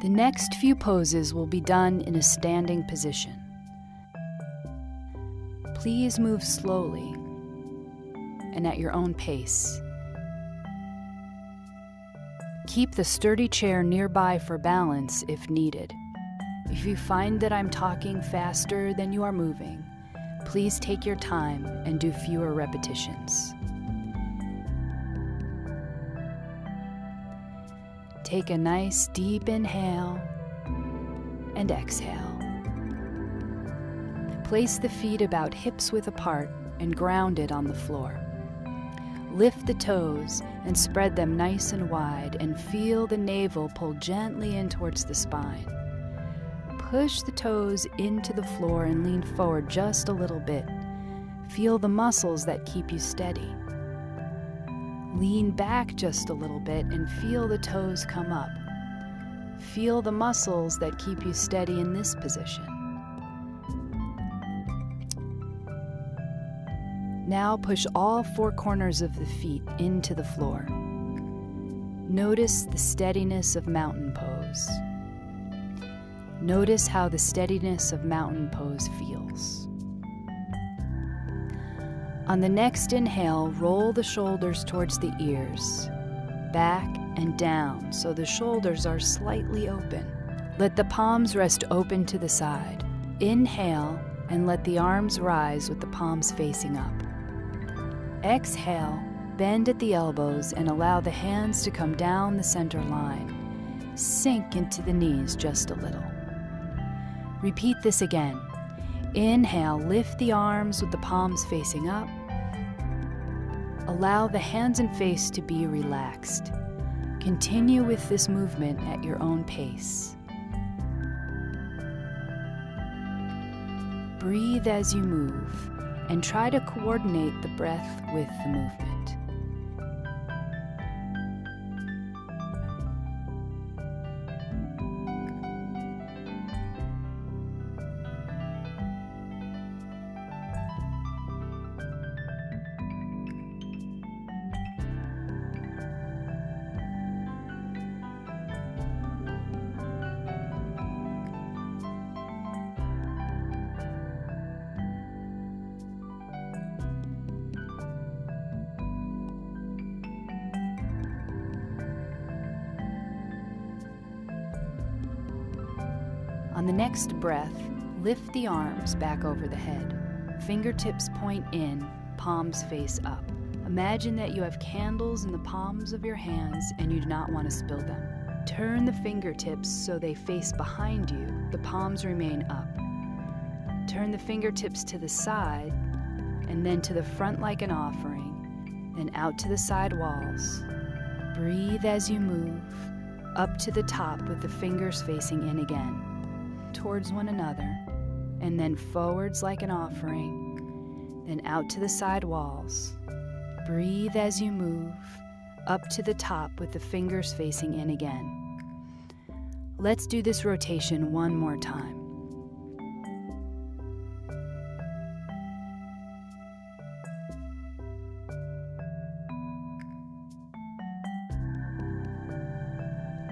The next few poses will be done in a standing position. Please move slowly and at your own pace. Keep the sturdy chair nearby for balance if needed. If you find that I'm talking faster than you are moving, please take your time and do fewer repetitions. Take a nice deep inhale and exhale. Place the feet about hips-width apart and grounded on the floor. Lift the toes and spread them nice and wide, and feel the navel pull gently in towards the spine. Push the toes into the floor and lean forward just a little bit. Feel the muscles that keep you steady. Lean back just a little bit and feel the toes come up. Feel the muscles that keep you steady in this position. Now push all four corners of the feet into the floor. Notice the steadiness of mountain pose. Notice how the steadiness of mountain pose feels. On the next inhale, roll the shoulders towards the ears, back and down so the shoulders are slightly open. Let the palms rest open to the side. Inhale and let the arms rise with the palms facing up. Exhale, bend at the elbows and allow the hands to come down the center line. Sink into the knees just a little. Repeat this again. Inhale, lift the arms with the palms facing up. Allow the hands and face to be relaxed. Continue with this movement at your own pace. Breathe as you move and try to coordinate the breath with the movement. On the next breath, lift the arms back over the head. Fingertips point in, palms face up. Imagine that you have candles in the palms of your hands and you do not want to spill them. Turn the fingertips so they face behind you. The palms remain up. Turn the fingertips to the side and then to the front like an offering, then out to the side walls. Breathe as you move, up to the top with the fingers facing in again. towards one another, and then forwards like an offering, then out to the side walls. Breathe as you move, up to the top with the fingers facing in again. Let's do this rotation one more time.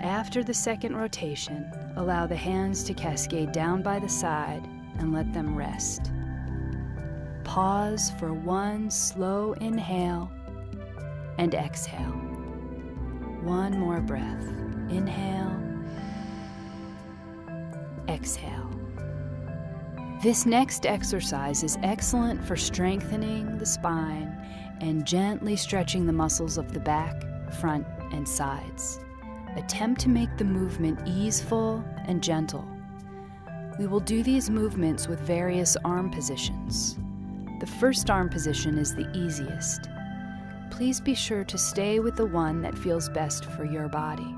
After the second rotation, allow the hands to cascade down by the side and let them rest. Pause for one slow inhale and exhale. One more breath. Inhale, exhale. This next exercise is excellent for strengthening the spine and gently stretching the muscles of the back, front, and sides. Attempt to make the movement easeful and gentle. We will do these movements with various arm positions. The first arm position is the easiest. Please be sure to stay with the one that feels best for your body.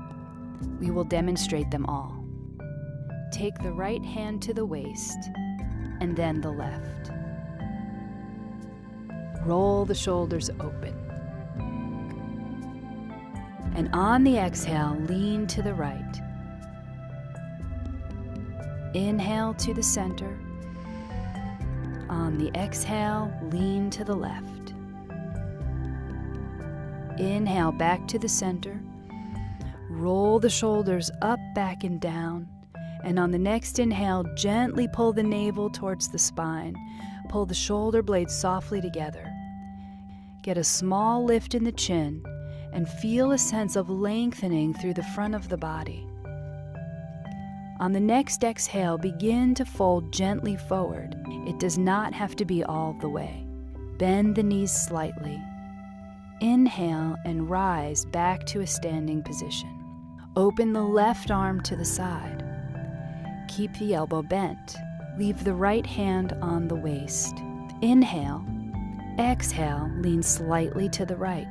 We will demonstrate them all. Take the right hand to the waist and then the left. Roll the shoulders open. And on the exhale, lean to the right. Inhale to the center. On the exhale, lean to the left. Inhale back to the center. Roll the shoulders up, back, and down. And on the next inhale, gently pull the navel towards the spine. Pull the shoulder blades softly together. Get a small lift in the chin and feel a sense of lengthening through the front of the body. On the next exhale, begin to fold gently forward. It does not have to be all the way. Bend the knees slightly. Inhale and rise back to a standing position. Open the left arm to the side. Keep the elbow bent. Leave the right hand on the waist. Inhale. Exhale, lean slightly to the right,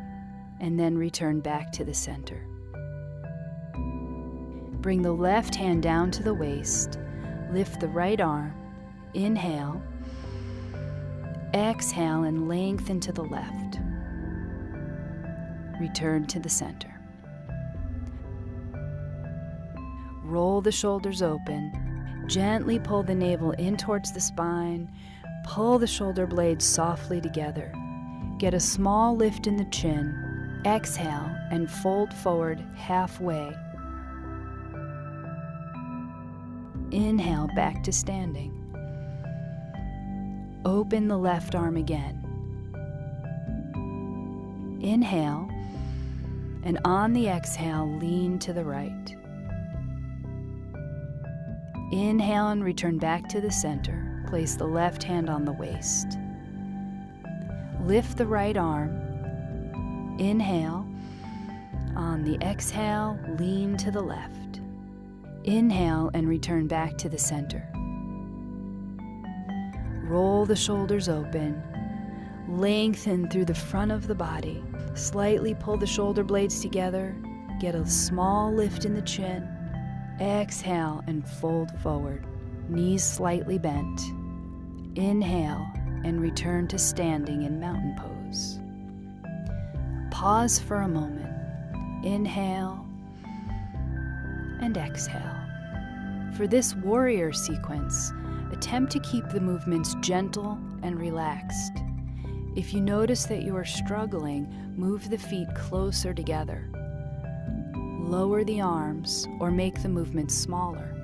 and then return back to the center. Bring the left hand down to the waist. Lift the right arm. Inhale. Exhale and lengthen to the left. Return to the center. Roll the shoulders open. Gently pull the navel in towards the spine. Pull the shoulder blades softly together. Get a small lift in the chin. Exhale and fold forward halfway. Inhale back to standing. Open the left arm again. Inhale, and on the exhale, lean to the right. Inhale and return back to the center. Place the left hand on the waist. Lift the right arm. Inhale. On the exhale, lean to the left. Inhale and return back to the center. Roll the shoulders open. Lengthen through the front of the body. Slightly pull the shoulder blades together. Get a small lift in the chin. Exhale and fold forward. Knees slightly bent. Inhale and return to standing in mountain pose. Pause for a moment. Inhale and exhale. For this warrior sequence, attempt to keep the movements gentle and relaxed. If you notice that you are struggling, move the feet closer together. Lower the arms or make the movements smaller.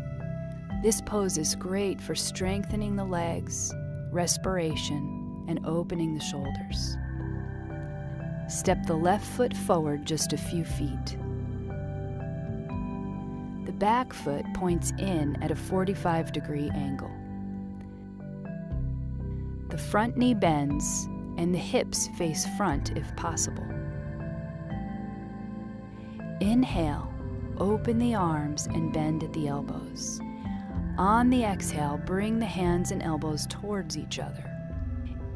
This pose is great for strengthening the legs, respiration, and opening the shoulders. Step the left foot forward just a few feet. The back foot points in at a 45-degree angle. The front knee bends and the hips face front if possible. Inhale, open the arms and bend at the elbows. On the exhale, bring the hands and elbows towards each other.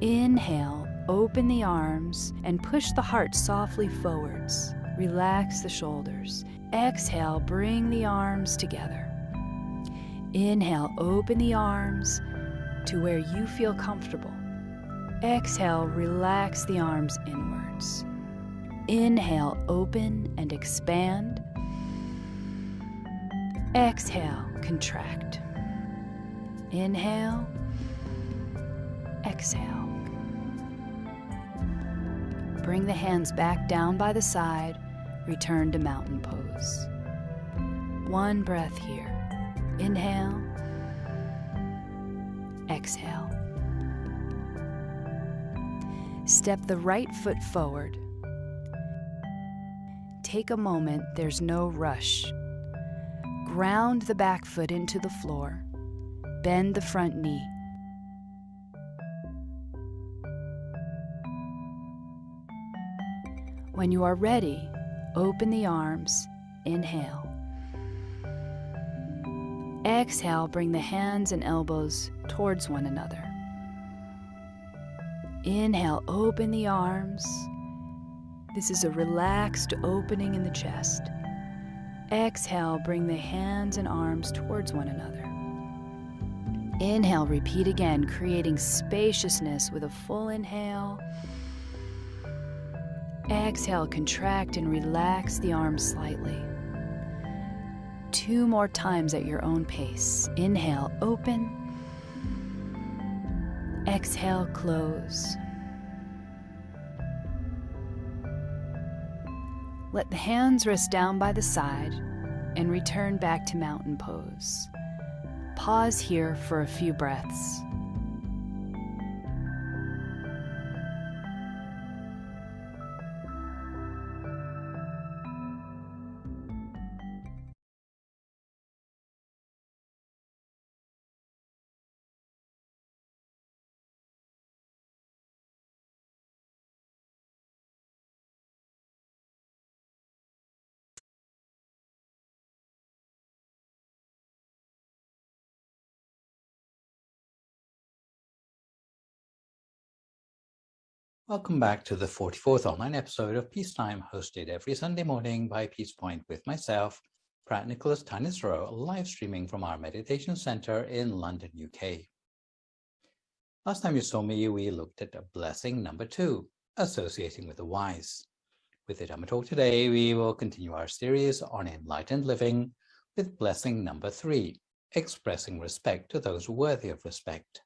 Inhale, open the arms and push the heart softly forwards. Relax the shoulders. Exhale, bring the arms together. Inhale, open the arms to where you feel comfortable. Exhale, relax the arms inwards. Inhale, open and expand. Exhale, contract. Inhale, exhale. Bring the hands back down by the side, return to mountain pose. One breath here. Inhale, exhale. Step the right foot forward. Take a moment, there's no rush. Ground the back foot into the floor. Bend the front knee. When you are ready, open the arms. Inhale. Exhale, bring the hands and elbows towards one another. Inhale, open the arms. This is a relaxed opening in the chest. Exhale, bring the hands and arms towards one another. Inhale, repeat again, creating spaciousness with a full inhale. Exhale, contract and relax the arms slightly. 2 more times at your own pace. Inhale, open. Exhale, close. Let the hands rest down by the side and return back to mountain pose. Pause here for a few breaths. Welcome back to the 44th online episode of Peacetime, hosted every Sunday morning by Peace Point with myself, Phra Nicholas Thanissaro, live streaming from our meditation center in London, UK. Last time you saw me, we looked at blessing number 2, associating with the wise. With the Dhamma talk today, we will continue our series on enlightened living with blessing number 3, expressing respect to those worthy of respect.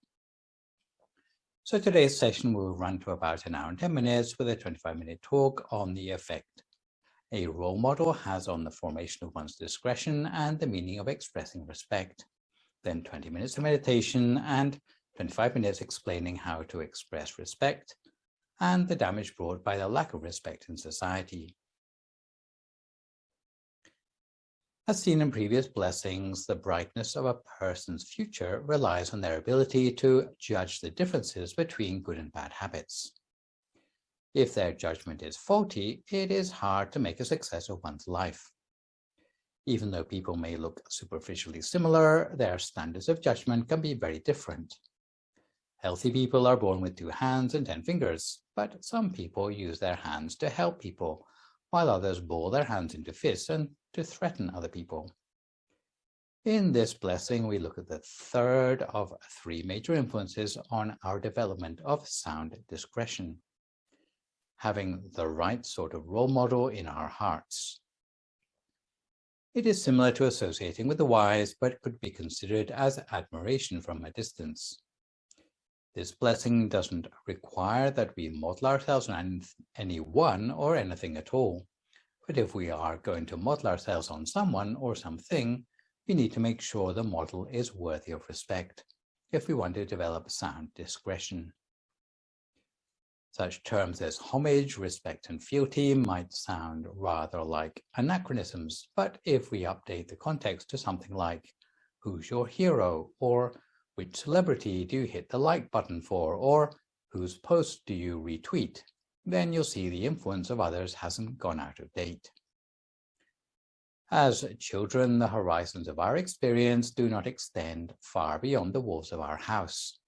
So today's session will run to about an hour and 10 minutes with a 25-minute talk on the effect a role model has on the formation of one's discretion and the meaning of expressing respect. Then 20 minutes of meditation and 25 minutes explaining how to express respect and the damage brought by the lack of respect in society. As seen in previous blessings, the brightness of a person's future relies on their ability to judge the differences between good and bad habits. If their judgment is faulty, it is hard to make a success of one's life. Even though people may look superficially similar, their standards of judgment can be very different. Healthy people are born with 2 hands and 10 fingers, but some people use their hands to help people, while others ball their hands into fists and to threaten other people. In this blessing, we look at the third of 3 major influences on our development of sound discretion, having the right sort of role model in our hearts. It is similar to associating with the wise, but could be considered as admiration from a distance. This blessing doesn't require that we model ourselves on anyone or anything at all. But if we are going to model ourselves on someone or something, we need to make sure the model is worthy of respect if we want to develop sound discretion. Such terms as homage, respect, and fealty might sound rather like anachronisms, but if we update the context to something like, who's your hero? Or which celebrity do you hit the like button for? Or whose post do you retweet? Then you'll see the influence of others hasn't gone out of date. As children, the horizons of our experience do not extend far beyond the walls of our house.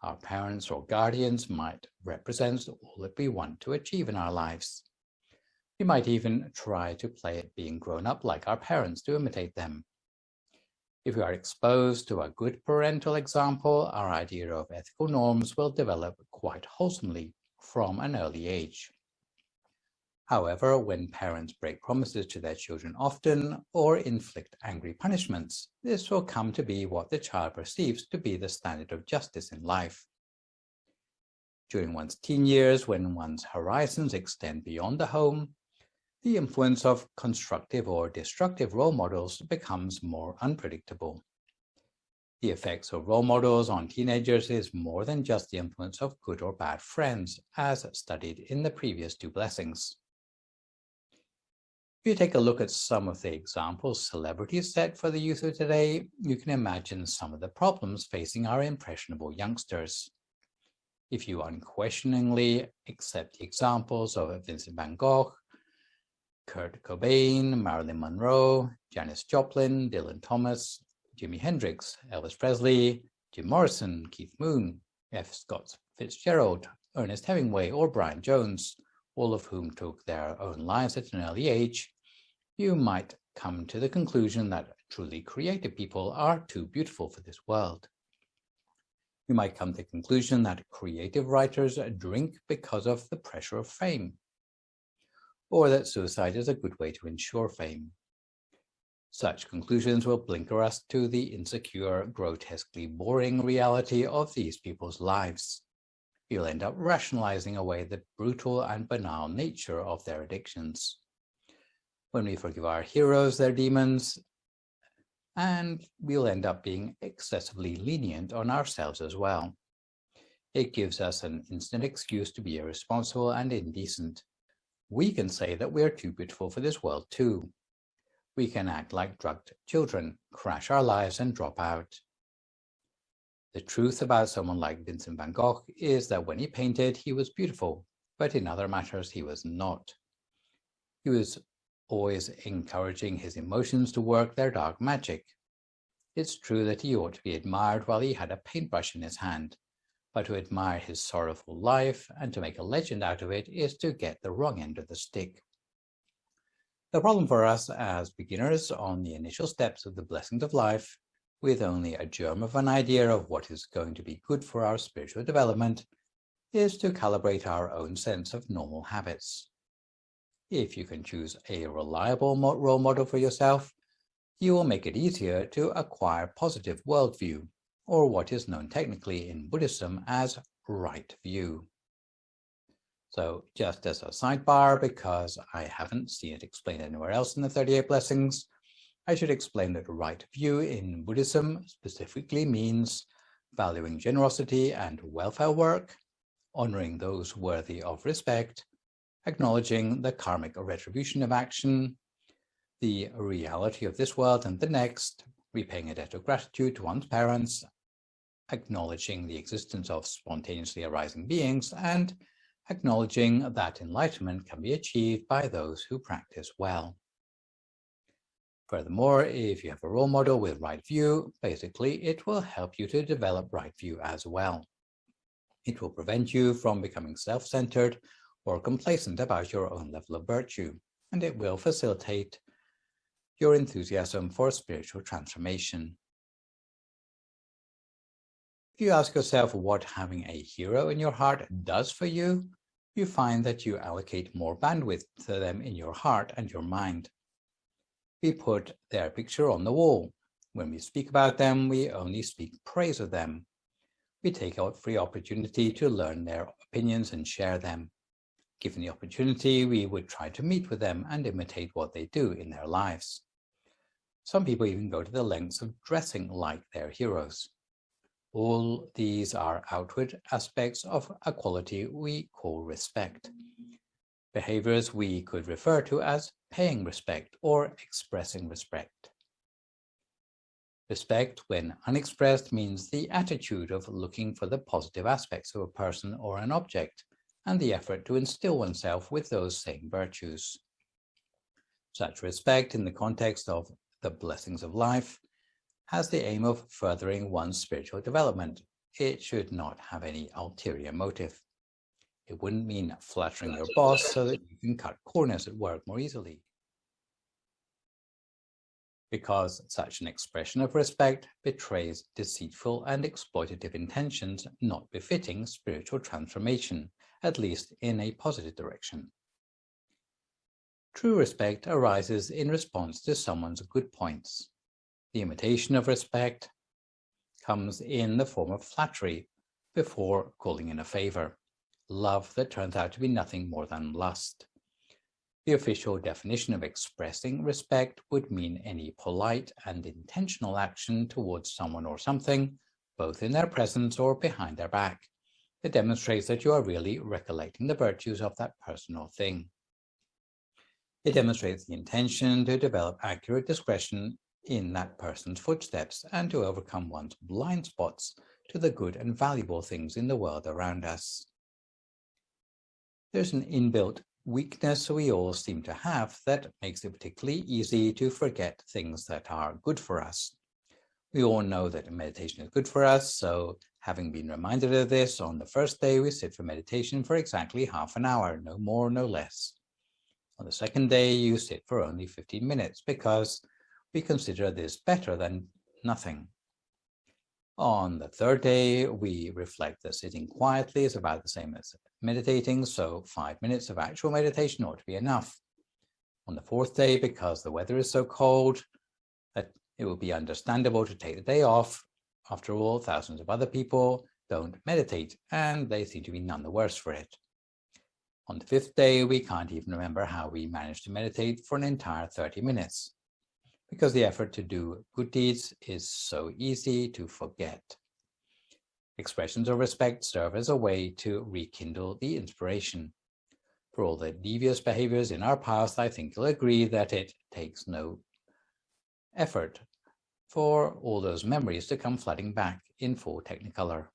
Our parents or guardians might represent all that we want to achieve in our lives. We might even try to play at being grown up like our parents to imitate them. If we are exposed to a good parental example, our idea of ethical norms will develop quite wholesomely from an early age. However, when parents break promises to their children often or inflict angry punishments, this will come to be what the child perceives to be the standard of justice in life. During one's teen years, when one's horizons extend beyond the home, the influence of constructive or destructive role models becomes more unpredictable. The effects of role models on teenagers is more than just the influence of good or bad friends, as studied in the previous two blessings. If you take a look at some of the examples celebrities set for the youth of today, you can imagine some of the problems facing our impressionable youngsters. If you unquestioningly accept the examples of Vincent van Gogh, Kurt Cobain, Marilyn Monroe, Janis Joplin, Dylan Thomas, Jimi Hendrix, Elvis Presley, Jim Morrison, Keith Moon, F. Scott Fitzgerald, Ernest Hemingway, or Brian Jones, all of whom took their own lives at an early age, you might come to the conclusion that truly creative people are too beautiful for this world. You might come to the conclusion that creative writers drink because of the pressure of fame, or that suicide is a good way to ensure fame. Such conclusions will blinker us to the insecure, grotesquely boring reality of these people's lives. You'll end up rationalizing away the brutal and banal nature of their addictions. When we forgive our heroes their demons, and we'll end up being excessively lenient on ourselves as well. It gives us an instant excuse to be irresponsible and indecent. We can say that we're too beautiful for this world too. We can act like drugged children, crash our lives and drop out. The truth about someone like Vincent van Gogh is that when he painted, he was beautiful, but in other matters, he was not. He was always encouraging his emotions to work their dark magic. It's true that he ought to be admired while he had a paintbrush in his hand, but to admire his sorrowful life and to make a legend out of it is to get the wrong end of the stick. The problem for us as beginners on the initial steps of the blessings of life, with only a germ of an idea of what is going to be good for our spiritual development, is to calibrate our own sense of normal habits. If you can choose a reliable role model for yourself, you will make it easier to acquire positive worldview, or what is known technically in Buddhism as right view. So just as a sidebar, because I haven't seen it explained anywhere else in the 38 blessings, I should explain that right view in Buddhism specifically means valuing generosity and welfare work, honoring those worthy of respect, acknowledging the karmic retribution of action, the reality of this world and the next, repaying a debt of gratitude to one's parents, acknowledging the existence of spontaneously arising beings, and acknowledging that enlightenment can be achieved by those who practice well. Furthermore, if you have a role model with right view, basically it will help you to develop right view as well. It will prevent you from becoming self-centered or complacent about your own level of virtue, and it will facilitate your enthusiasm for spiritual transformation. If you ask yourself what having a hero in your heart does for you, you find that you allocate more bandwidth to them in your heart and your mind. We put their picture on the wall. When we speak about them, we only speak praise of them. We take every opportunity to learn their opinions and share them. Given the opportunity, we would try to meet with them and imitate what they do in their lives. Some people even go to the lengths of dressing like their heroes. All these are outward aspects of a quality we call respect. Behaviors we could refer to as paying respect or expressing respect. Respect, when unexpressed, means the attitude of looking for the positive aspects of a person or an object, and the effort to instill oneself with those same virtues. Such respect, in the context of the blessings of life, has the aim of furthering one's spiritual development. It should not have any ulterior motive. It wouldn't mean flattering your boss so that you can cut corners at work more easily. because such an expression of respect betrays deceitful and exploitative intentions not befitting spiritual transformation, at least in a positive direction. True respect arises in response to someone's good points. The imitation of respect comes in the form of flattery before calling in a favor, love that turns out to be nothing more than lust. The official definition of expressing respect would mean any polite and intentional action towards someone or something, both in their presence or behind their back. It demonstrates that you are really recollecting the virtues of that person or thing. It demonstrates the intention to develop accurate discretion in that person's footsteps and to overcome one's blind spots to the good and valuable things in the world around us. There's an inbuilt weakness we all seem to have that makes it particularly easy to forget things that are good for us. We all know that meditation is good for us, so having been reminded of this, on the first day we sit for meditation for exactly half an hour, no more, no less. On the second day you sit for only 15 minutes because we consider this better than nothing. On the third day, we reflect that sitting quietly is about the same as meditating, so 5 minutes of actual meditation ought to be enough. On the fourth day, because the weather is so cold that it will be understandable to take the day off. After all, thousands of other people don't meditate, and they seem to be none the worse for it. On the fifth day, we can't even remember how we managed to meditate for an entire 30 minutes. Because the effort to do good deeds is so easy to forget. Expressions of respect serve as a way to rekindle the inspiration. For all the devious behaviors in our past, I think you'll agree that it takes no effort for all those memories to come flooding back in full technicolor.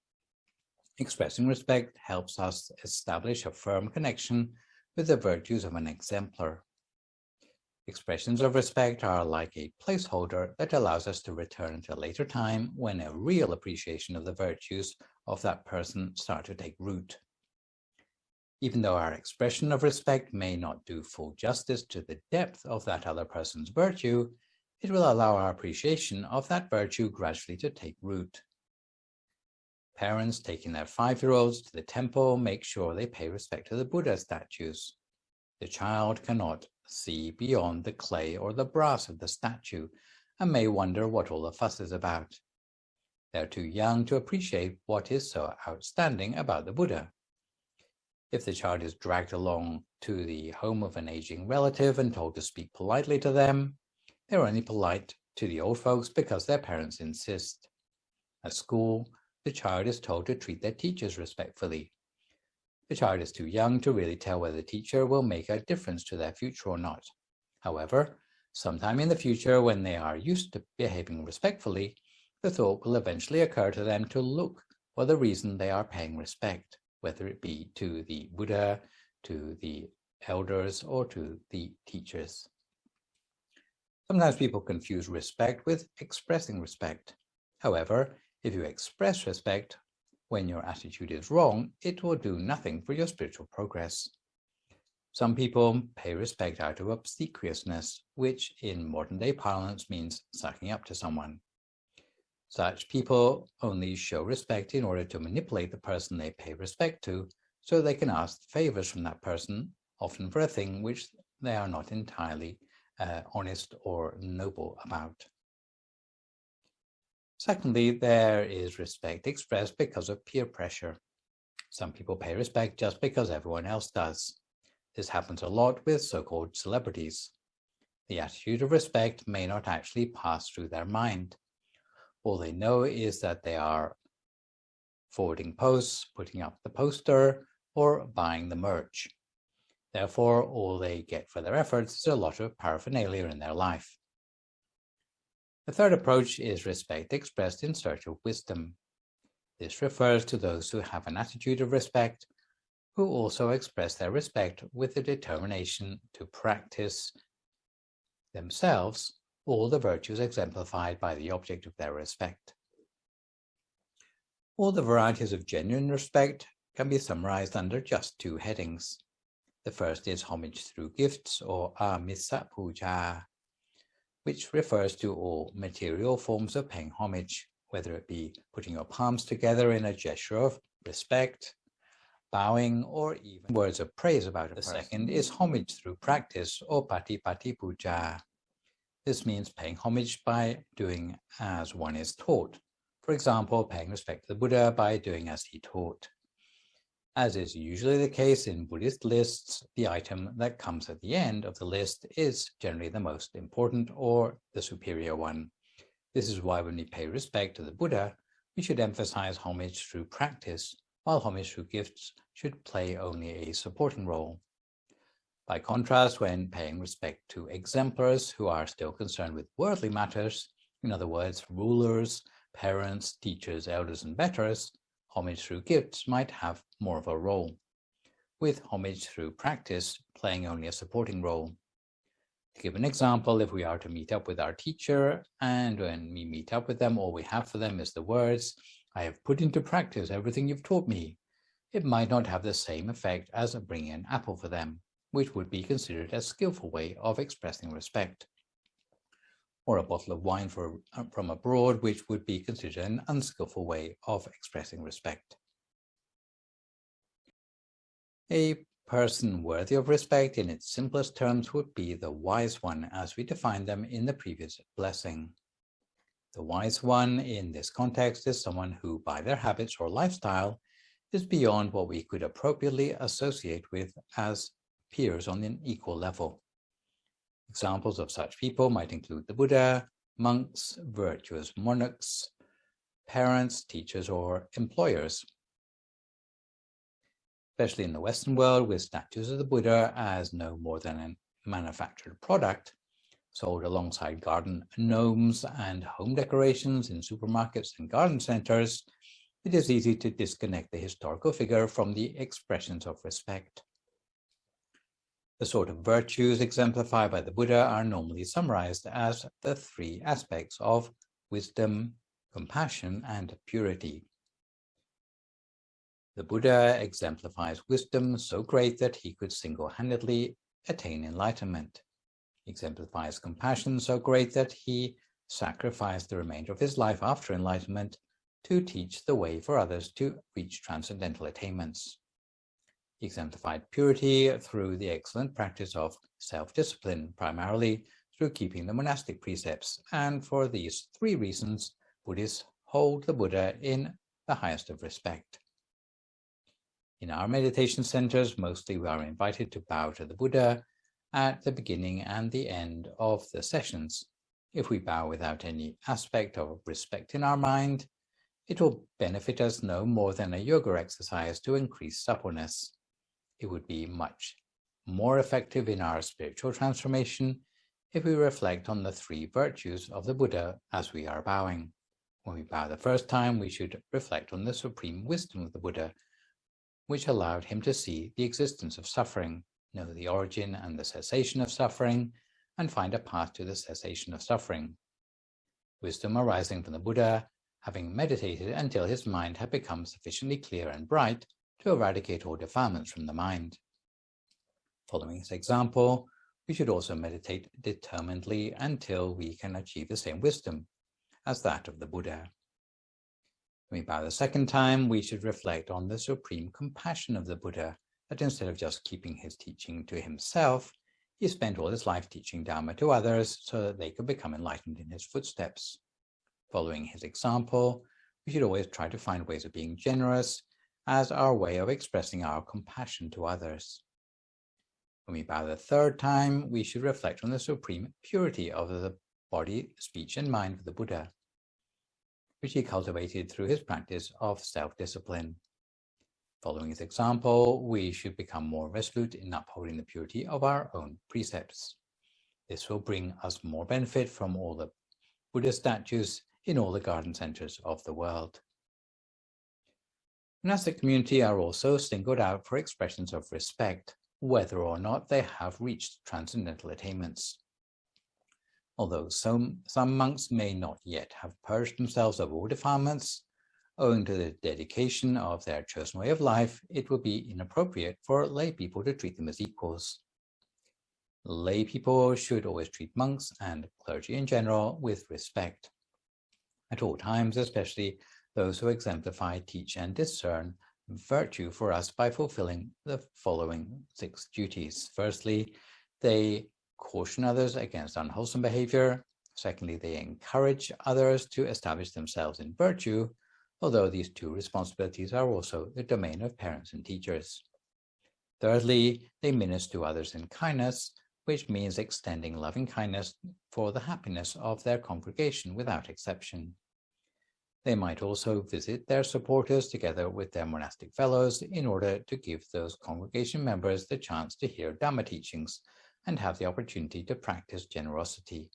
Expressing respect helps us establish a firm connection with the virtues of an exemplar. Expressions of respect are like a placeholder that allows us to return at a later time when a real appreciation of the virtues of that person start to take root. Even though our expression of respect may not do full justice to the depth of that other person's virtue, it will allow our appreciation of that virtue gradually to take root. Parents taking their 5-year-olds to the temple make sure they pay respect to the Buddha statues. The child cannot see beyond the clay or the brass of the statue and may wonder what all the fuss is about. They're too young to appreciate what is so outstanding about the Buddha. If the child is dragged along to the home of an aging relative and told to speak politely to them, they're only polite to the old folks because their parents insist. At school, the child is told to treat their teachers respectfully. The child is too young to really tell whether the teacher will make a difference to their future or not. However, sometime in the future, when they are used to behaving respectfully, the thought will eventually occur to them to look for the reason they are paying respect, whether it be to the Buddha, to the elders, or to the teachers. Sometimes people confuse respect with expressing respect. However, if you express respect when your attitude is wrong, it will do nothing for your spiritual progress. Some people pay respect out of obsequiousness, which in modern-day parlance means sucking up to someone. Such people only show respect in order to manipulate the person they pay respect to, so they can ask favors from that person, often for a thing which they are not entirely honest or noble about. Secondly, there is respect expressed because of peer pressure. Some people pay respect just because everyone else does. This happens a lot with so-called celebrities. The attitude of respect may not actually pass through their mind. All they know is that they are forwarding posts, putting up the poster, or buying the merch. Therefore, all they get for their efforts is a lot of paraphernalia in their life. The third approach is respect expressed in search of wisdom. This refers to those who have an attitude of respect, who also express their respect with the determination to practice themselves all the virtues exemplified by the object of their respect. All the varieties of genuine respect can be summarized under just 2 headings. The first is homage through gifts, or amissa puja. which refers to all material forms of paying homage, whether it be putting your palms together in a gesture of respect, bowing, or even words of praise about a person. The second is homage through practice, or pati puja. This means paying homage by doing as one is taught. For example, paying respect to the Buddha by doing as he taught. As is usually the case in Buddhist lists, the item that comes at the end of the list is generally the most important or the superior one. This is why when we pay respect to the Buddha, we should emphasize homage through practice, while homage through gifts should play only a supporting role. By contrast, when paying respect to exemplars who are still concerned with worldly matters, in other words, rulers, parents, teachers, elders, and betters, homage through gifts might have more of a role, with homage through practice playing only a supporting role. To give an example, if we are to meet up with our teacher, and when we meet up with them, all we have for them is the words, "I have put into practice everything you've taught me," it might not have the same effect as bringing an apple for them, which would be considered a skillful way of expressing respect, or a bottle of wine from abroad, which would be considered an unskillful way of expressing respect. A person worthy of respect in its simplest terms would be the wise one, as we defined them in the previous blessing. The wise one in this context is someone who, by their habits or lifestyle, is beyond what we could appropriately associate with as peers on an equal level. Examples of such people might include the Buddha, monks, virtuous monarchs, parents, teachers, or employers. Especially in the Western world, with statues of the Buddha as no more than a manufactured product, sold alongside garden gnomes and home decorations in supermarkets and garden centers, it is easy to disconnect the historical figure from the expressions of respect. The sort of virtues exemplified by the Buddha are normally summarized as the three aspects of wisdom, compassion, and purity. The Buddha exemplifies wisdom so great that he could single-handedly attain enlightenment. He exemplifies compassion so great that he sacrificed the remainder of his life after enlightenment to teach the way for others to reach transcendental attainments. He exemplified purity through the excellent practice of self-discipline, primarily through keeping the monastic precepts, and for these three reasons, Buddhists hold the Buddha in the highest of respect. In our meditation centers, mostly we are invited to bow to the Buddha at the beginning and the end of the sessions. If we bow without any aspect of respect in our mind, it will benefit us no more than a yoga exercise to increase suppleness. It would be much more effective in our spiritual transformation if we reflect on the three virtues of the Buddha as we are bowing. When we bow the first time, we should reflect on the supreme wisdom of the Buddha, which allowed him to see the existence of suffering, know the origin and the cessation of suffering, and find a path to the cessation of suffering. Wisdom arising from the Buddha, having meditated until his mind had become sufficiently clear and bright to eradicate all defilements from the mind. Following his example, we should also meditate determinedly until we can achieve the same wisdom as that of the Buddha. When we bow the second time, we should reflect on the supreme compassion of the Buddha, that instead of just keeping his teaching to himself, he spent all his life teaching Dhamma to others so that they could become enlightened in his footsteps. Following his example, we should always try to find ways of being generous as our way of expressing our compassion to others. When we bow the third time, we should reflect on the supreme purity of the body, speech, and mind of the Buddha, which he cultivated through his practice of self-discipline. Following his example, we should become more resolute in upholding the purity of our own precepts. This will bring us more benefit from all the Buddha statues in all the garden centers of the world. Monastic community are also singled out for expressions of respect, whether or not they have reached transcendental attainments. Although some monks may not yet have purged themselves of all defilements, owing to the dedication of their chosen way of life, it would be inappropriate for lay people to treat them as equals. Lay people should always treat monks and clergy in general with respect. At all times, especially those who exemplify, teach, and discern virtue for us by fulfilling the following 6 duties. Firstly, they caution others against unwholesome behavior. Secondly, they encourage others to establish themselves in virtue, although these 2 responsibilities are also the domain of parents and teachers. Thirdly, they minister to others in kindness, which means extending loving kindness for the happiness of their congregation without exception. They might also visit their supporters together with their monastic fellows in order to give those congregation members the chance to hear Dhamma teachings and have the opportunity to practice generosity.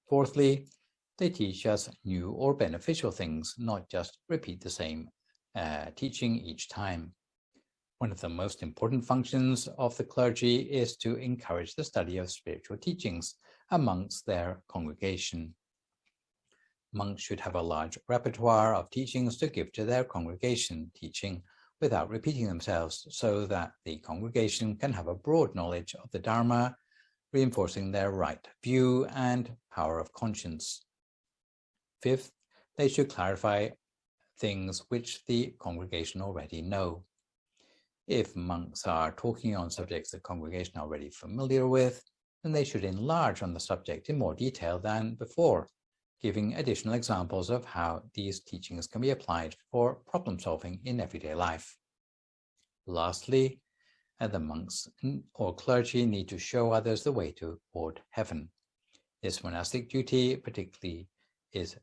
Fourthly, they teach us new or beneficial things, not just repeat the same teaching each time. One of the most important functions of the clergy is to encourage the study of spiritual teachings amongst their congregation. Monks should have a large repertoire of teachings to give to their congregation, teaching without repeating themselves, so that the congregation can have a broad knowledge of the Dharma, reinforcing their right view and power of conscience. Fifth, they should clarify things which the congregation already know. If monks are talking on subjects the congregation are already familiar with, then they should enlarge on the subject in more detail than before, giving additional examples of how these teachings can be applied for problem solving in everyday life. Lastly, the monks or clergy need to show others the way toward heaven. This monastic duty particularly is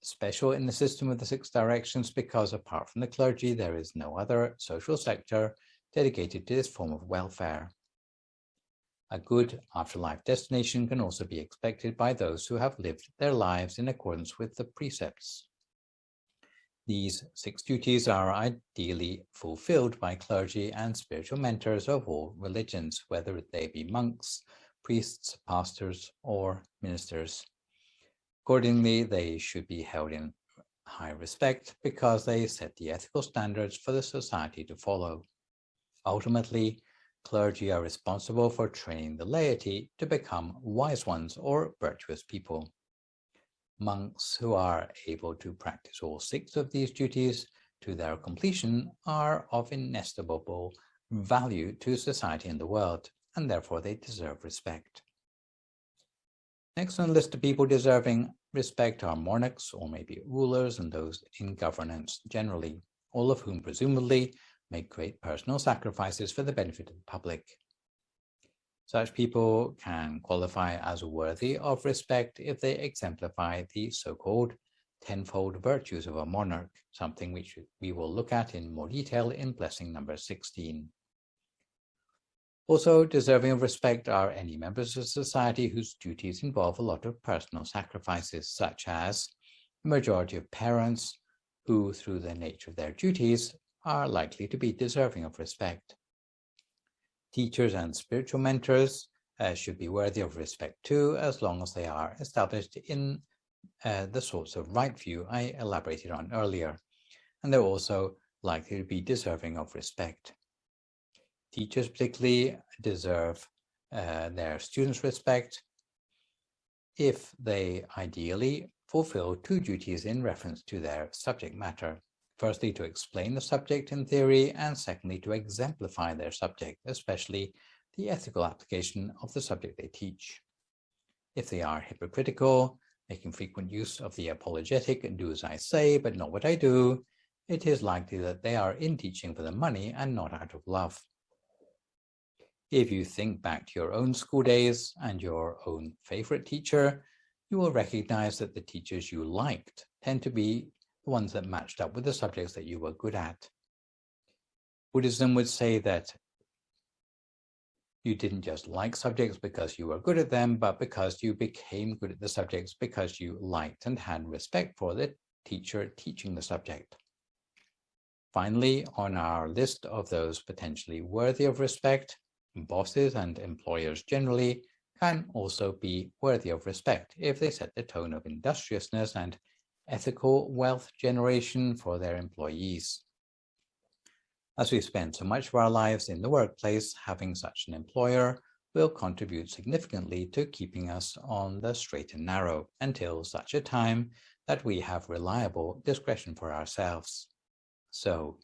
special in the system of the 6 directions because apart from the clergy, there is no other social sector dedicated to this form of welfare. A good afterlife destination can also be expected by those who have lived their lives in accordance with the precepts. These 6 duties are ideally fulfilled by clergy and spiritual mentors of all religions, whether they be monks, priests, pastors, or ministers. Accordingly, they should be held in high respect because they set the ethical standards for the society to follow. Ultimately, clergy are responsible for training the laity to become wise ones or virtuous people. Monks who are able to practice all 6 of these duties to their completion are of inestimable value to society and the world, and therefore they deserve respect. Next on the list of people deserving respect are monarchs, or maybe rulers, and those in governance generally, all of whom presumably make great personal sacrifices for the benefit of the public. Such people can qualify as worthy of respect if they exemplify the so-called 10-fold virtues of a monarch, something which we will look at in more detail in blessing number 16. Also deserving of respect are any members of society whose duties involve a lot of personal sacrifices, such as the majority of parents who, through the nature of their duties, are likely to be deserving of respect. Teachers and spiritual mentors should be worthy of respect too, as long as they are established in the sorts of right view I elaborated on earlier, and they're also likely to be deserving of respect. Teachers particularly deserve their students' respect if they ideally fulfill 2 duties in reference to their subject matter. Firstly, to explain the subject in theory, and secondly, to exemplify their subject, especially the ethical application of the subject they teach. If they are hypocritical, making frequent use of the apologetic "do as I say, but not what I do," it is likely that they are in teaching for the money and not out of love. If you think back to your own school days and your own favorite teacher, you will recognize that the teachers you liked tend to be the ones that matched up with the subjects that you were good at. Buddhism would say that you didn't just like subjects because you were good at them, but because you became good at the subjects because you liked and had respect for the teacher teaching the subject. Finally, on our list of those potentially worthy of respect, bosses and employers generally can also be worthy of respect if they set the tone of industriousness and ethical wealth generation for their employees. As we spend so much of our lives in the workplace, having such an employer will contribute significantly to keeping us on the straight and narrow until such a time that we have reliable discretion for ourselves. So,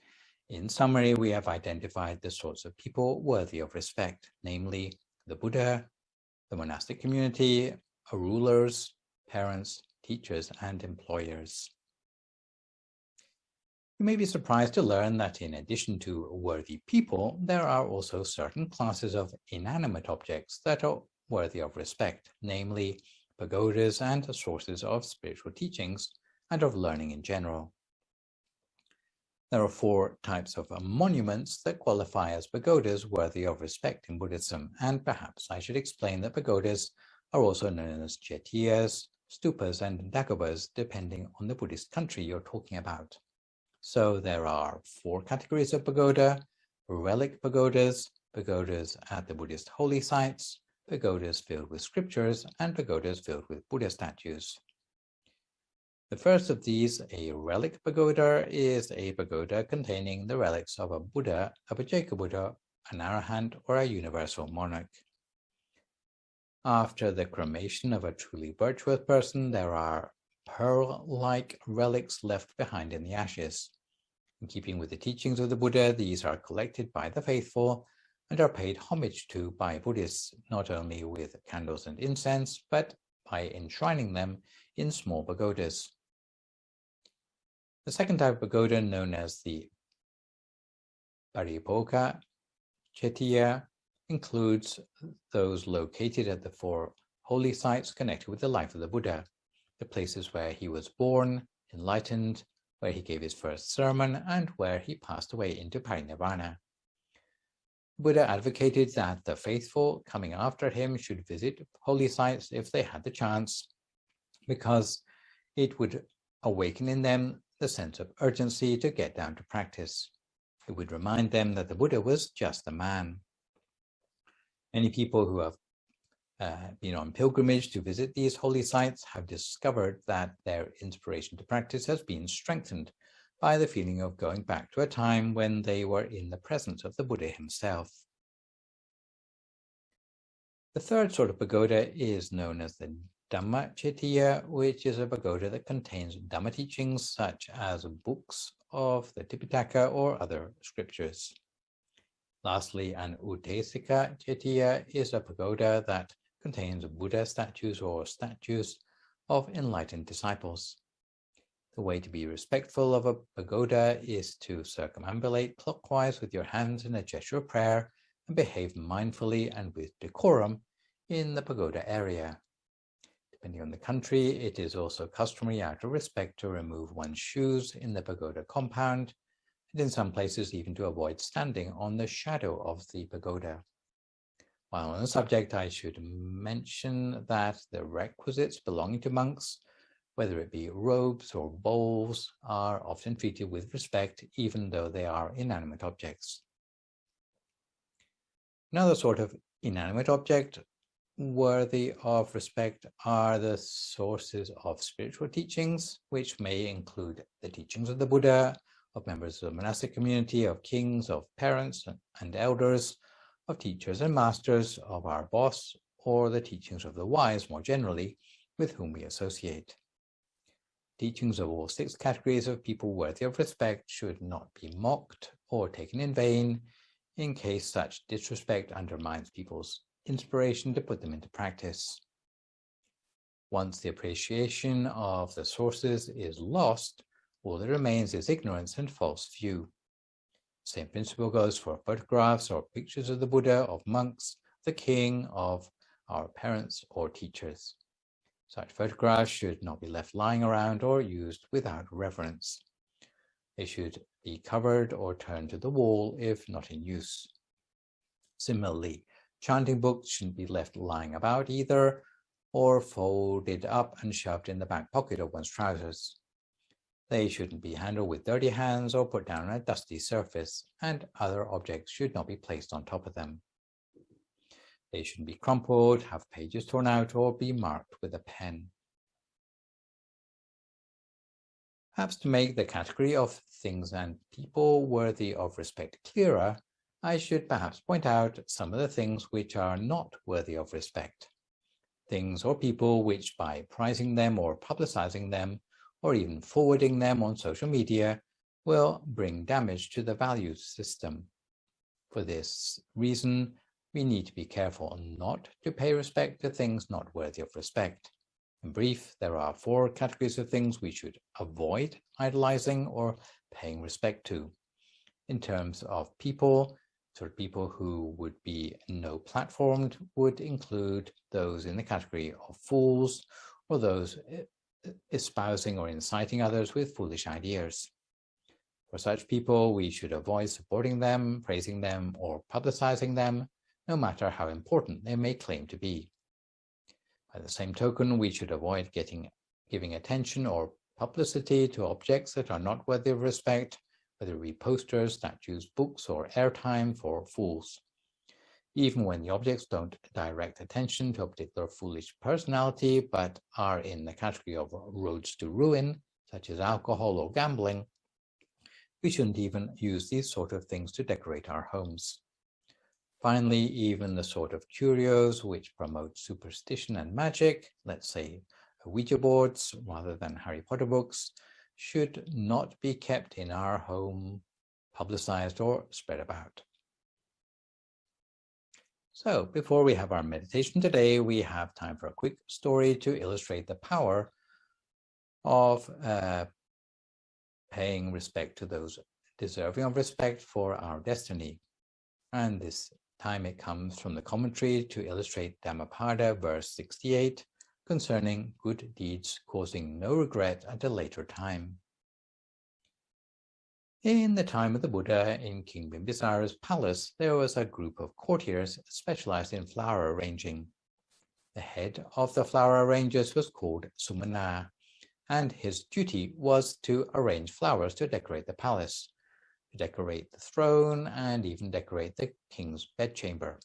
in summary, we have identified the sorts of people worthy of respect, namely the Buddha, the monastic community, rulers, parents, teachers, and employers. You may be surprised to learn that in addition to worthy people, there are also certain classes of inanimate objects that are worthy of respect, namely pagodas and sources of spiritual teachings and of learning in general. There are 4 types of monuments that qualify as pagodas worthy of respect in Buddhism, and perhaps I should explain that pagodas are also known as chetiyas, stupas, and dagobas, depending on the Buddhist country you're talking about. So there are 4 categories of pagoda: relic pagodas, pagodas at the Buddhist holy sites, pagodas filled with scriptures, and pagodas filled with Buddha statues. The first of these, a relic pagoda, is a pagoda containing the relics of a Buddha, a Vajrayana Buddha, an Arahant, or a universal monarch. After the cremation of a truly virtuous person, there are pearl-like relics left behind in the ashes. In keeping with the teachings of the Buddha, these are collected by the faithful and are paid homage to by Buddhists, not only with candles and incense, but by enshrining them in small pagodas. The second type of pagoda, known as the Paripoka Chetiya, includes those located at the 4 holy sites connected with the life of the Buddha, the places where he was born, enlightened, where he gave his first sermon, and where he passed away into parinirvana. The Buddha advocated that the faithful coming after him should visit holy sites if they had the chance, because it would awaken in them the sense of urgency to get down to practice. It would remind them that the Buddha was just a man. Many people who have been on pilgrimage to visit these holy sites have discovered that their inspiration to practice has been strengthened by the feeling of going back to a time when they were in the presence of the Buddha himself. The third sort of pagoda is known as the Dhamma Chetiya, which is a pagoda that contains Dhamma teachings such as books of the Tipitaka or other scriptures. Lastly, an Udesika Chetiya is a pagoda that contains Buddha statues or statues of enlightened disciples. The way to be respectful of a pagoda is to circumambulate clockwise with your hands in a gesture of prayer and behave mindfully and with decorum in the pagoda area. Depending on the country, it is also customary out of respect to remove one's shoes in the pagoda compound, and in some places even to avoid standing on the shadow of the pagoda. While on the subject, I should mention that the requisites belonging to monks, whether it be robes or bowls, are often treated with respect, even though they are inanimate objects. Another sort of inanimate object worthy of respect are the sources of spiritual teachings, which may include the teachings of the Buddha, of members of the monastic community, of kings, of parents and elders, of teachers and masters, of our boss, or the teachings of the wise more generally, with whom we associate. Teachings of all 6 categories of people worthy of respect should not be mocked or taken in vain, in case such disrespect undermines people's inspiration to put them into practice. Once the appreciation of the sources is lost, all that remains is ignorance and false view. The same principle goes for photographs or pictures of the Buddha, of monks, the king, of our parents or teachers. Such photographs should not be left lying around or used without reverence. They should be covered or turned to the wall if not in use. Similarly, chanting books shouldn't be left lying about either, or folded up and shoved in the back pocket of one's trousers. They shouldn't be handled with dirty hands or put down on a dusty surface, and other objects should not be placed on top of them. They shouldn't be crumpled, have pages torn out, or be marked with a pen. Perhaps to make the category of things and people worthy of respect clearer, I should perhaps point out some of the things which are not worthy of respect. Things or people which, by prizing them or publicizing them, or even forwarding them on social media, will bring damage to the value system. For this reason, we need to be careful not to pay respect to things not worthy of respect. In brief, there are 4 categories of things we should avoid idolizing or paying respect to. In terms of people, sort of people who would be no-platformed would include those in the category of fools or those espousing or inciting others with foolish ideas. For such people, we should avoid supporting them, praising them, or publicizing them, no matter how important they may claim to be. By the same token, we should avoid giving attention or publicity to objects that are not worthy of respect, whether it be posters, statues, books, or airtime for fools. Even when the objects don't direct attention to a particular foolish personality, but are in the category of roads to ruin, such as alcohol or gambling, we shouldn't even use these sort of things to decorate our homes. Finally, even the sort of curios which promote superstition and magic, let's say Ouija boards rather than Harry Potter books, should not be kept in our home, publicized or spread about. So before we have our meditation today, we have time for a quick story to illustrate the power of paying respect to those deserving of respect for our destiny. And this time it comes from the commentary to illustrate Dhammapada, verse 68, concerning good deeds causing no regret at a later time. In the time of the Buddha, in King Bimbisara's palace, there was a group of courtiers specialized in flower arranging. The head of the flower arrangers was called Sumana, and his duty was to arrange flowers to decorate the palace, to decorate the throne, and even decorate the king's bedchamber,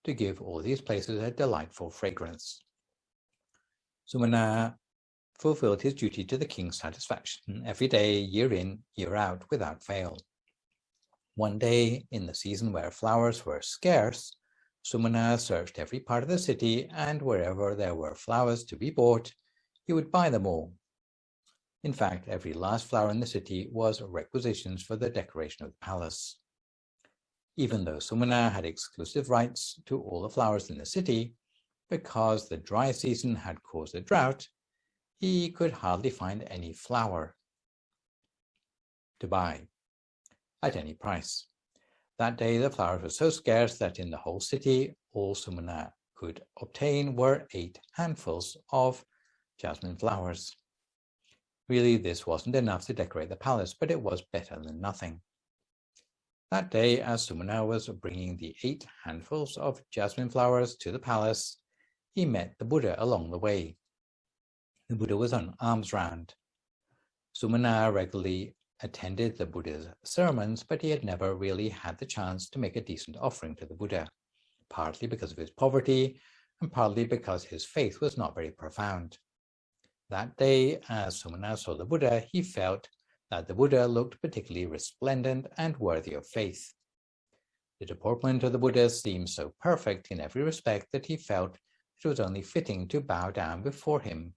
to give all these places a delightful fragrance. Sumana fulfilled his duty to the king's satisfaction every day, year in, year out, without fail. One day, in the season where flowers were scarce, Sumana searched every part of the city, and wherever there were flowers to be bought, he would buy them all. In fact, every last flower in the city was requisitions for the decoration of the palace. Even though Sumana had exclusive rights to all the flowers in the city, because the dry season had caused a drought, he could hardly find any flower to buy at any price. That day, the flowers were so scarce that in the whole city, all Sumana could obtain were 8 handfuls of jasmine flowers. Really, this wasn't enough to decorate the palace, but it was better than nothing. That day, as Sumana was bringing the 8 handfuls of jasmine flowers to the palace, he met the Buddha along the way. The Buddha was on alms round. Sumana regularly attended the Buddha's sermons, but he had never really had the chance to make a decent offering to the Buddha, partly because of his poverty and partly because his faith was not very profound. That day, as Sumana saw the Buddha, he felt that the Buddha looked particularly resplendent and worthy of faith. The deportment of the Buddha seemed so perfect in every respect that he felt it was only fitting to bow down before him.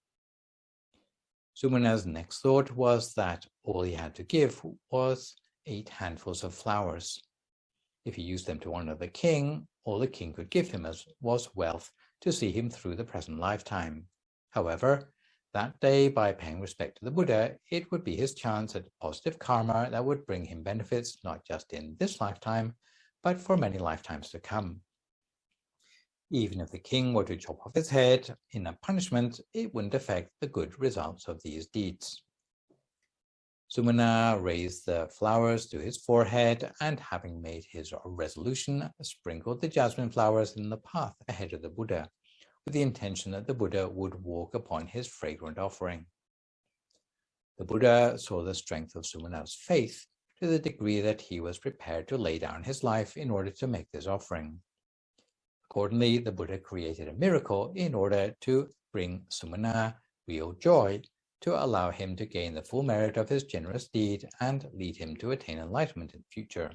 Sumana's next thought was that all he had to give was 8 handfuls of flowers. If he used them to honor the king, all the king could give him was wealth to see him through the present lifetime. However, that day, by paying respect to the Buddha, it would be his chance at positive karma that would bring him benefits not just in this lifetime, but for many lifetimes to come. Even if the king were to chop off his head in a punishment, it wouldn't affect the good results of these deeds. Sumana raised the flowers to his forehead and, having made his resolution, sprinkled the jasmine flowers in the path ahead of the Buddha, with the intention that the Buddha would walk upon his fragrant offering. The Buddha saw the strength of Sumana's faith to the degree that he was prepared to lay down his life in order to make this offering. Accordingly, the Buddha created a miracle in order to bring Sumana real joy, to allow him to gain the full merit of his generous deed and lead him to attain enlightenment in the future.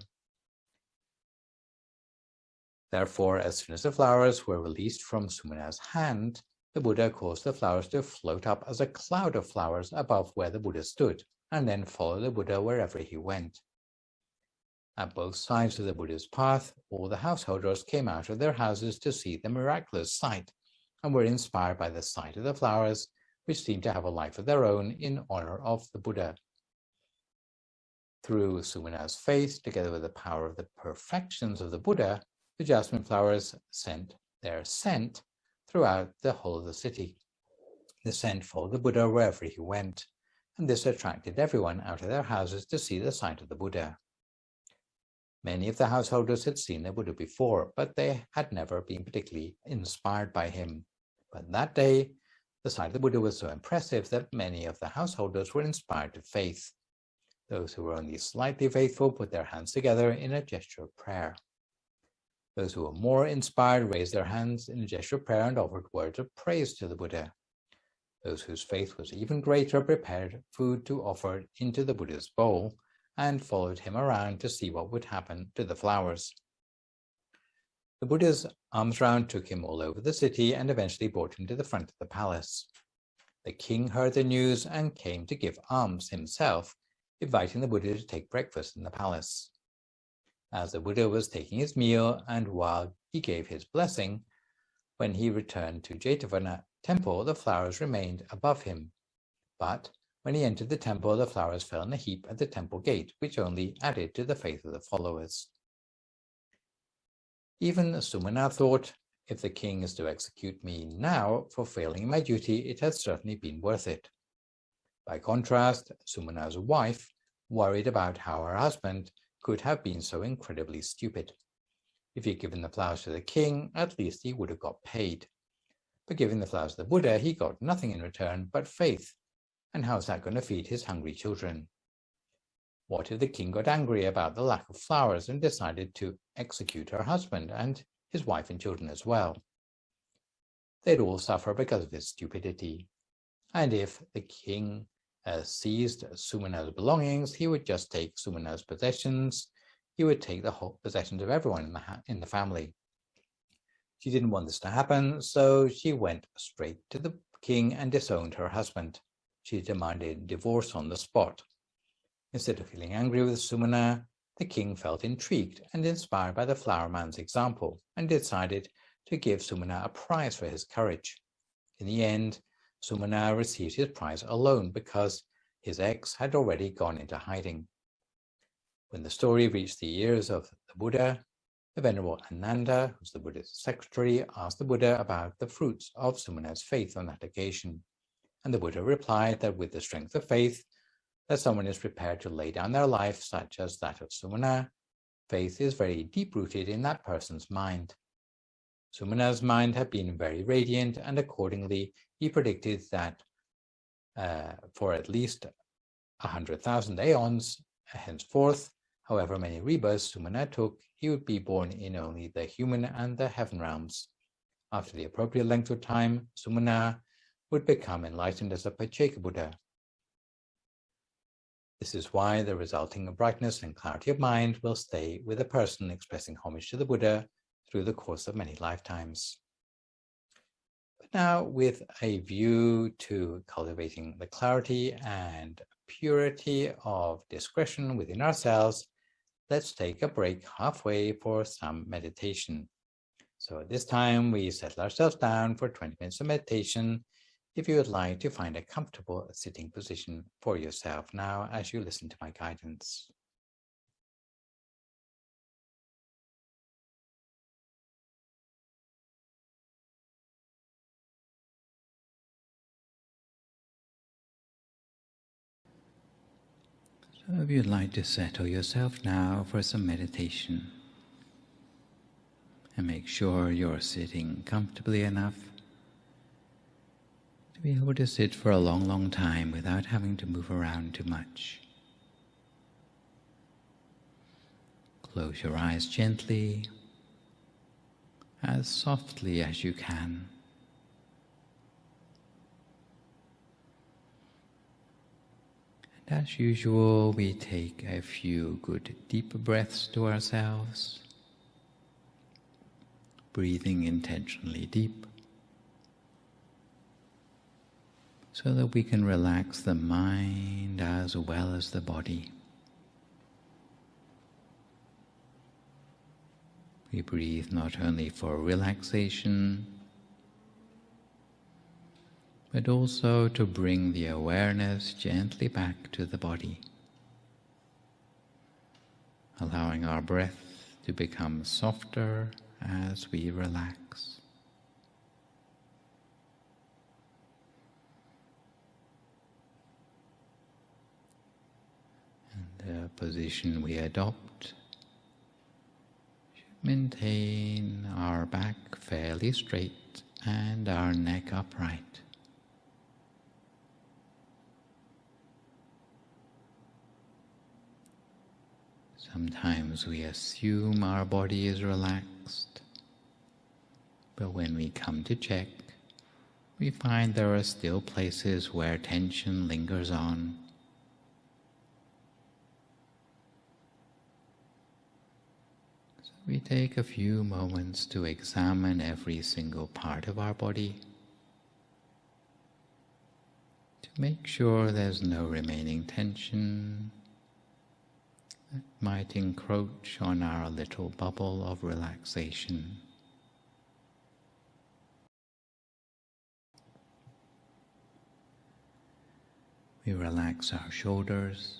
Therefore, as soon as the flowers were released from Sumanna's hand, the Buddha caused the flowers to float up as a cloud of flowers above where the Buddha stood, and then follow the Buddha wherever he went. At both sides of the Buddha's path, all the householders came out of their houses to see the miraculous sight, and were inspired by the sight of the flowers, which seemed to have a life of their own in honor of the Buddha. Through Sumanna's faith, together with the power of the perfections of the Buddha, the jasmine flowers sent their scent throughout the whole of the city. The scent followed the Buddha wherever he went, and this attracted everyone out of their houses to see the sight of the Buddha. Many of the householders had seen the Buddha before, but they had never been particularly inspired by him. But that day, the sight of the Buddha was so impressive that many of the householders were inspired to faith. Those who were only slightly faithful put their hands together in a gesture of prayer. Those who were more inspired raised their hands in a gesture of prayer and offered words of praise to the Buddha. Those whose faith was even greater prepared food to offer into the Buddha's bowl and followed him around to see what would happen to the flowers. The Buddha's alms round took him all over the city and eventually brought him to the front of the palace. The king heard the news and came to give alms himself, inviting the Buddha to take breakfast in the palace. As the Buddha was taking his meal and while he gave his blessing, when he returned to Jetavana temple, the flowers remained above him. But when he entered the temple, the flowers fell in a heap at the temple gate, which only added to the faith of the followers. Even Sumanna thought, if the king is to execute me now for failing in my duty, it has certainly been worth it. By contrast, Sumanna's wife worried about how her husband could have been so incredibly stupid. If he had given the flowers to the king, at least he would have got paid. But giving the flowers to the Buddha, he got nothing in return but faith. And how is that going to feed his hungry children? What if the king got angry about the lack of flowers and decided to execute her husband and his wife and children as well? They'd all suffer because of his stupidity. And if the king seized Sumanna's belongings, he would just take Sumanna's possessions. He would take the whole possessions of everyone in the family. She didn't want this to happen, so she went straight to the king and disowned her husband. She demanded divorce on the spot. Instead of feeling angry with Sumanna, the king felt intrigued and inspired by the flower man's example and decided to give Sumanna a prize for his courage. In the end, Sumanna received his prize alone because his ex had already gone into hiding. When the story reached the ears of the Buddha, the Venerable Ananda, who's the Buddha's secretary, asked the Buddha about the fruits of Sumanna's faith on that occasion. And the Buddha replied that with the strength of faith, that someone is prepared to lay down their life, such as that of Sumanna, faith is very deep-rooted in that person's mind. Sumanna's mind had been very radiant, and accordingly, he predicted that for at least 100,000 aeons henceforth, however many rebirths Sumanna took, he would be born in only the human and the heaven realms. After the appropriate length of time, Sumanna would become enlightened as a Pacceka Buddha. This is why the resulting brightness and clarity of mind will stay with a person expressing homage to the Buddha through the course of many lifetimes. But now, with a view to cultivating the clarity and purity of discretion within ourselves, let's take a break halfway for some meditation. So at this time, we settle ourselves down for 20 minutes of meditation. If you would like to find a comfortable sitting position for yourself now as you listen to my guidance. So if you'd like to settle yourself now for some meditation, and make sure you're sitting comfortably enough to be able to sit for a long time without having to move around too much. Close your eyes gently, as softly as you can. And as usual, we take a few good deep breaths to ourselves. breathing intentionally deep, so that we can relax the mind as well as the body. We breathe not only for relaxation, but also to bring the awareness gently back to the body, allowing our breath to become softer as we relax. And the position we adopt should maintain our back fairly straight and our neck upright. Sometimes we assume our body is relaxed, but when we come to check, we find there are still places where tension lingers on. So we take a few moments to examine every single part of our body, to make sure there's no remaining tension that might encroach on our little bubble of relaxation. We relax our shoulders.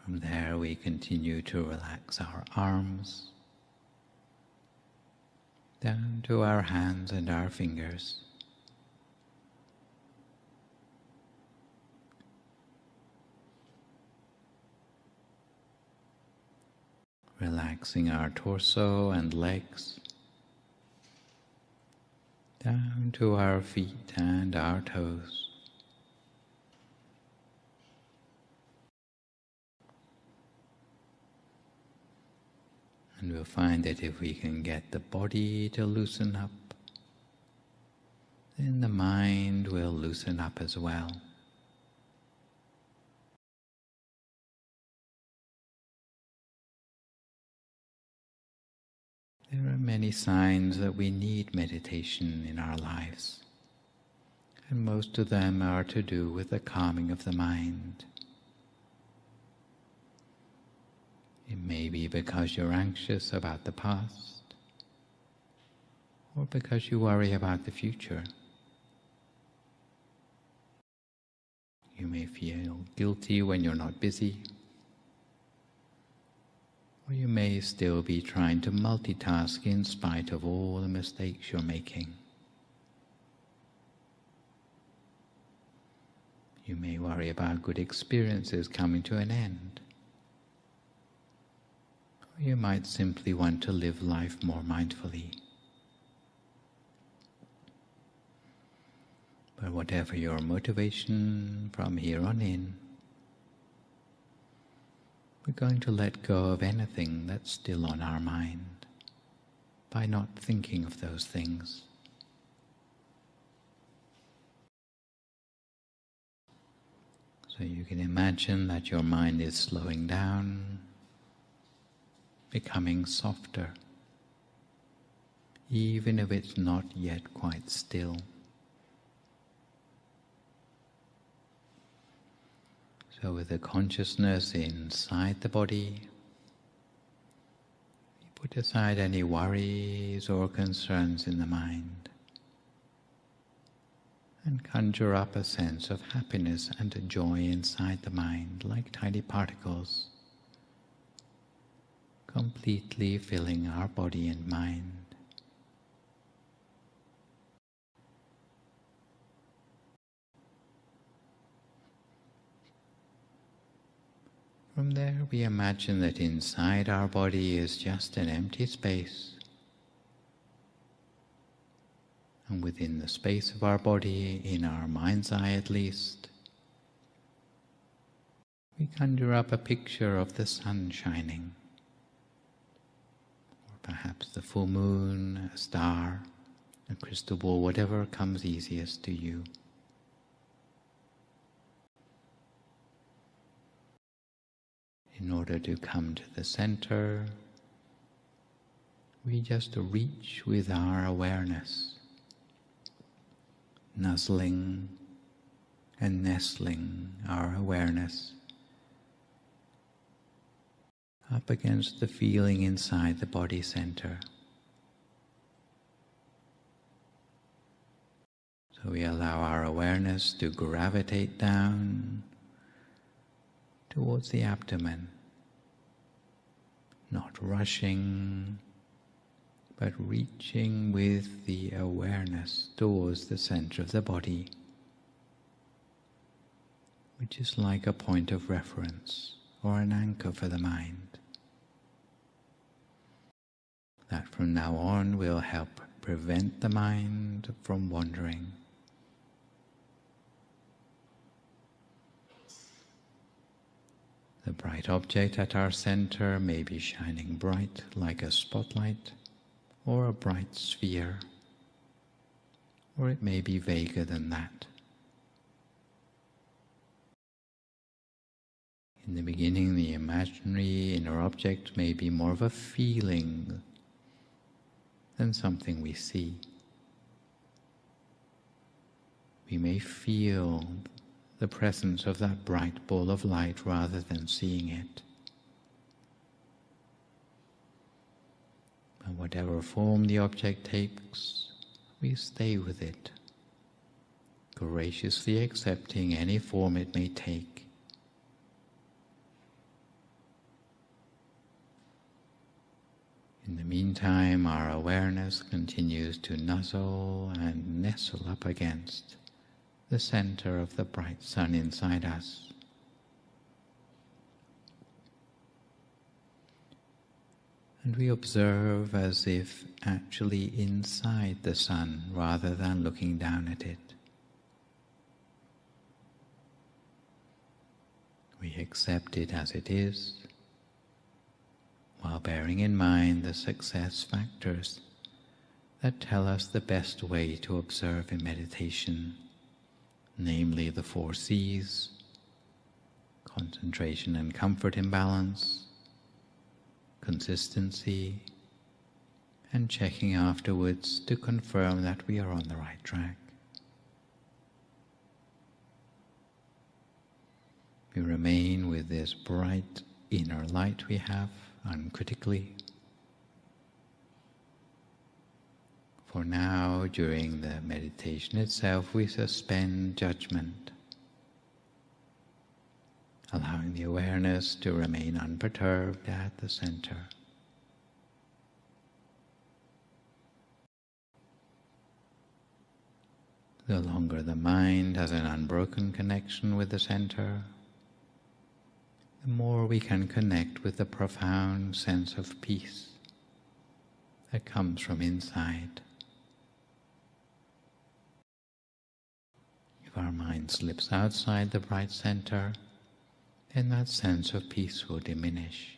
From there we continue to relax our arms, down to our hands and our fingers. Relaxing our torso and legs, down to our feet and our toes. And we'll find that if we can get the body to loosen up, then the mind will loosen up as well. There are many signs that we need meditation in our lives, and most of them are to do with the calming of the mind. It may be because you're anxious about the past, or because you worry about the future. You may feel guilty when you're not busy, or you may still be trying to multitask in spite of all the mistakes you're making. You may worry about good experiences coming to an end. Or you might simply want to live life more mindfully. But whatever your motivation from here on in, we're going to let go of anything that's still on our mind by not thinking of those things. So you can imagine that your mind is slowing down, becoming softer, even if it's not yet quite still. So with the consciousness inside the body, you put aside any worries or concerns in the mind and conjure up a sense of happiness and joy inside the mind, like tiny particles, completely filling our body and mind. From there, we imagine that inside our body is just an empty space. And within the space of our body, in our mind's eye at least, we conjure up a picture of the sun shining, or perhaps the full moon, a star, a crystal ball, whatever comes easiest to you. In order to come to the center, we just reach with our awareness, nuzzling and nestling our awareness up against the feeling inside the body center. So we allow our awareness to gravitate down towards the abdomen, not rushing, but reaching with the awareness towards the center of the body, which is like a point of reference or an anchor for the mind. That from now on will help prevent the mind from wandering. The bright object at our center may be shining bright like a spotlight or a bright sphere, or it may be vaguer than that. In the beginning, the imaginary inner object may be more of a feeling than something we see. We may feel the presence of that bright ball of light rather than seeing it. And whatever form the object takes, we stay with it, graciously accepting any form it may take. In the meantime, our awareness continues to nuzzle and nestle up against the center of the bright sun inside us. And we observe as if actually inside the sun rather than looking down at it. We accept it as it is, while bearing in mind the success factors that tell us the best way to observe in meditation, namely the 4 C's, concentration and comfort imbalance, consistency, and checking afterwards to confirm that we are on the right track. We remain with this bright inner light we have uncritically. For now, during the meditation itself, we suspend judgment, allowing the awareness to remain unperturbed at the center. The longer the mind has an unbroken connection with the center, the more we can connect with the profound sense of peace that comes from inside. If our mind slips outside the bright center, then that sense of peace will diminish.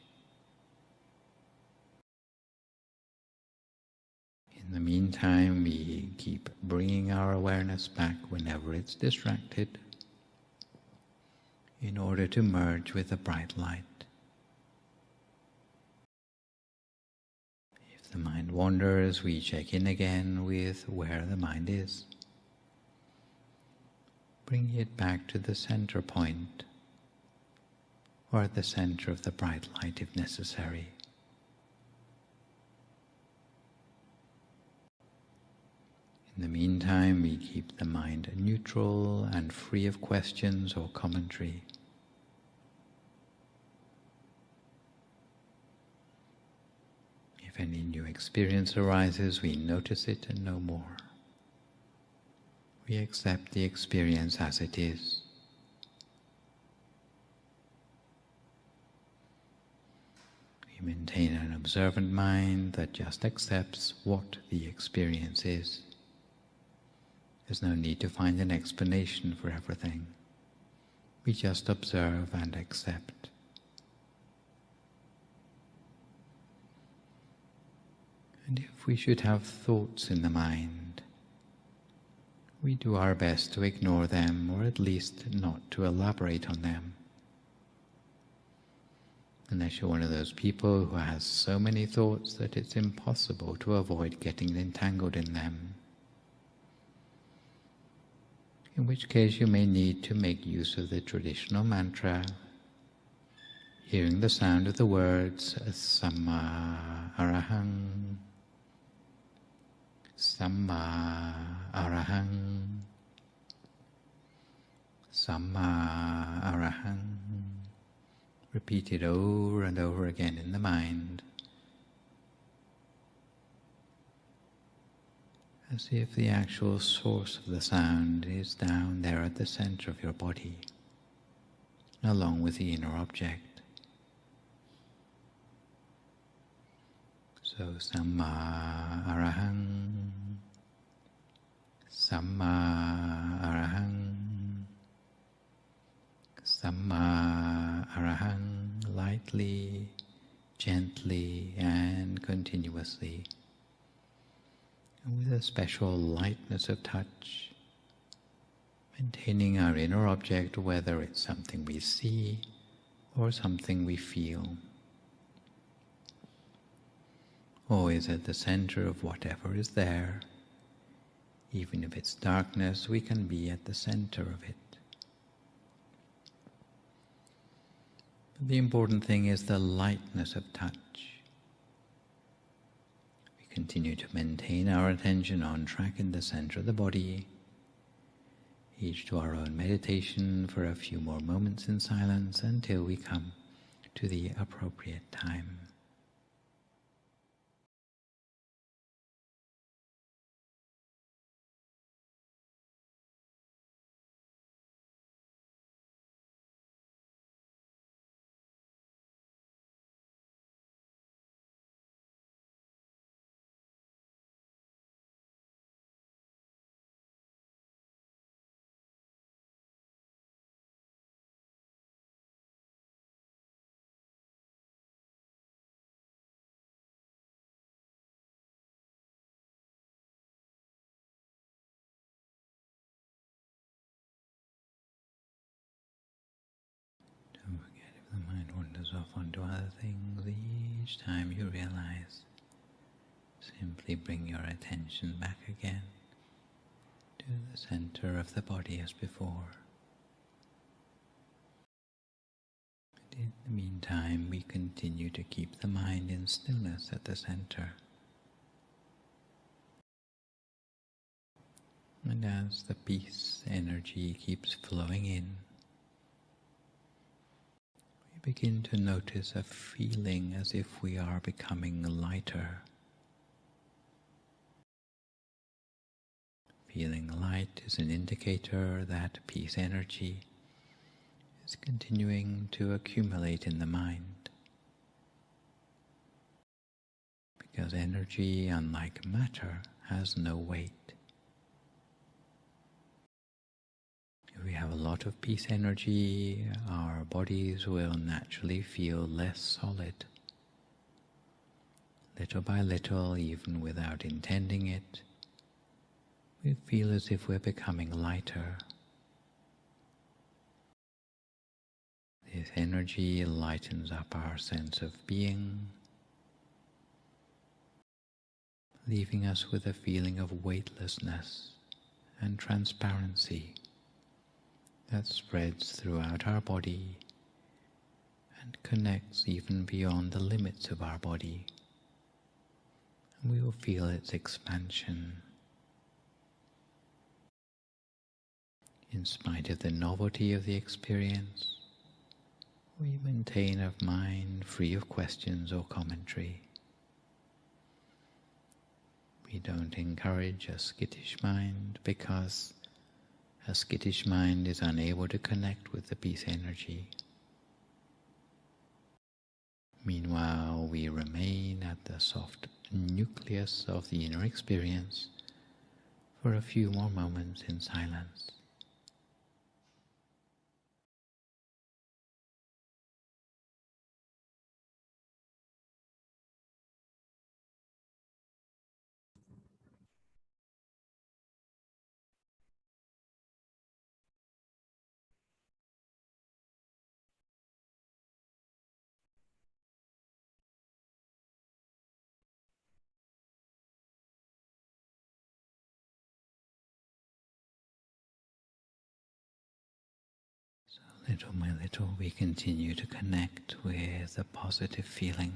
In the meantime, we keep bringing our awareness back whenever it's distracted, in order to merge with the bright light. If the mind wanders, we check in again with where the mind is, bringing it back to the center point, or at the center of the bright light if necessary. In the meantime, we keep the mind neutral and free of questions or commentary. If any new experience arises, we notice it and no more. We accept the experience as it is. We maintain an observant mind that just accepts what the experience is. There's no need to find an explanation for everything. We just observe and accept. And if we should have thoughts in the mind, we do our best to ignore them, or at least not to elaborate on them. Unless you're one of those people who has so many thoughts that it's impossible to avoid getting entangled in them. In which case you may need to make use of the traditional mantra, hearing the sound of the words Samma Arahang, Samma Arahang, Samma Arahang, repeated over and over again in the mind, as if the actual source of the sound is down there at the center of your body, along with the inner object. So, Samma Arahang, Samma Arahang, Samma Arahang, lightly, gently, and continuously, and with a special lightness of touch, maintaining our inner object, whether it's something we see or something we feel. Always at the center of whatever is there. Even if it's darkness, we can be at the center of it. But the important thing is the lightness of touch. We continue to maintain our attention on track in the center of the body, each to our own meditation for a few more moments in silence until we come to the appropriate time. Don't forget, if the mind wanders off onto other things, each time you realize, simply bring your attention back again to the center of the body as before. And in the meantime, we continue to keep the mind in stillness at the center. And as the peace energy keeps flowing in, we begin to notice a feeling as if we are becoming lighter. Feeling light is an indicator that peace energy is continuing to accumulate in the mind. Because energy, unlike matter, has no weight. If we have a lot of peace energy, our bodies will naturally feel less solid. Little by little, even without intending it, we feel as if we're becoming lighter. This energy lightens up our sense of being, leaving us with a feeling of weightlessness and transparency that spreads throughout our body and connects even beyond the limits of our body. And we will feel its expansion. In spite of the novelty of the experience, we maintain a mind free of questions or commentary. We don't encourage a skittish mind because a skittish mind is unable to connect with the peace energy. Meanwhile, we remain at the soft nucleus of the inner experience for a few more moments in silence. So little by little we continue to connect with a positive feeling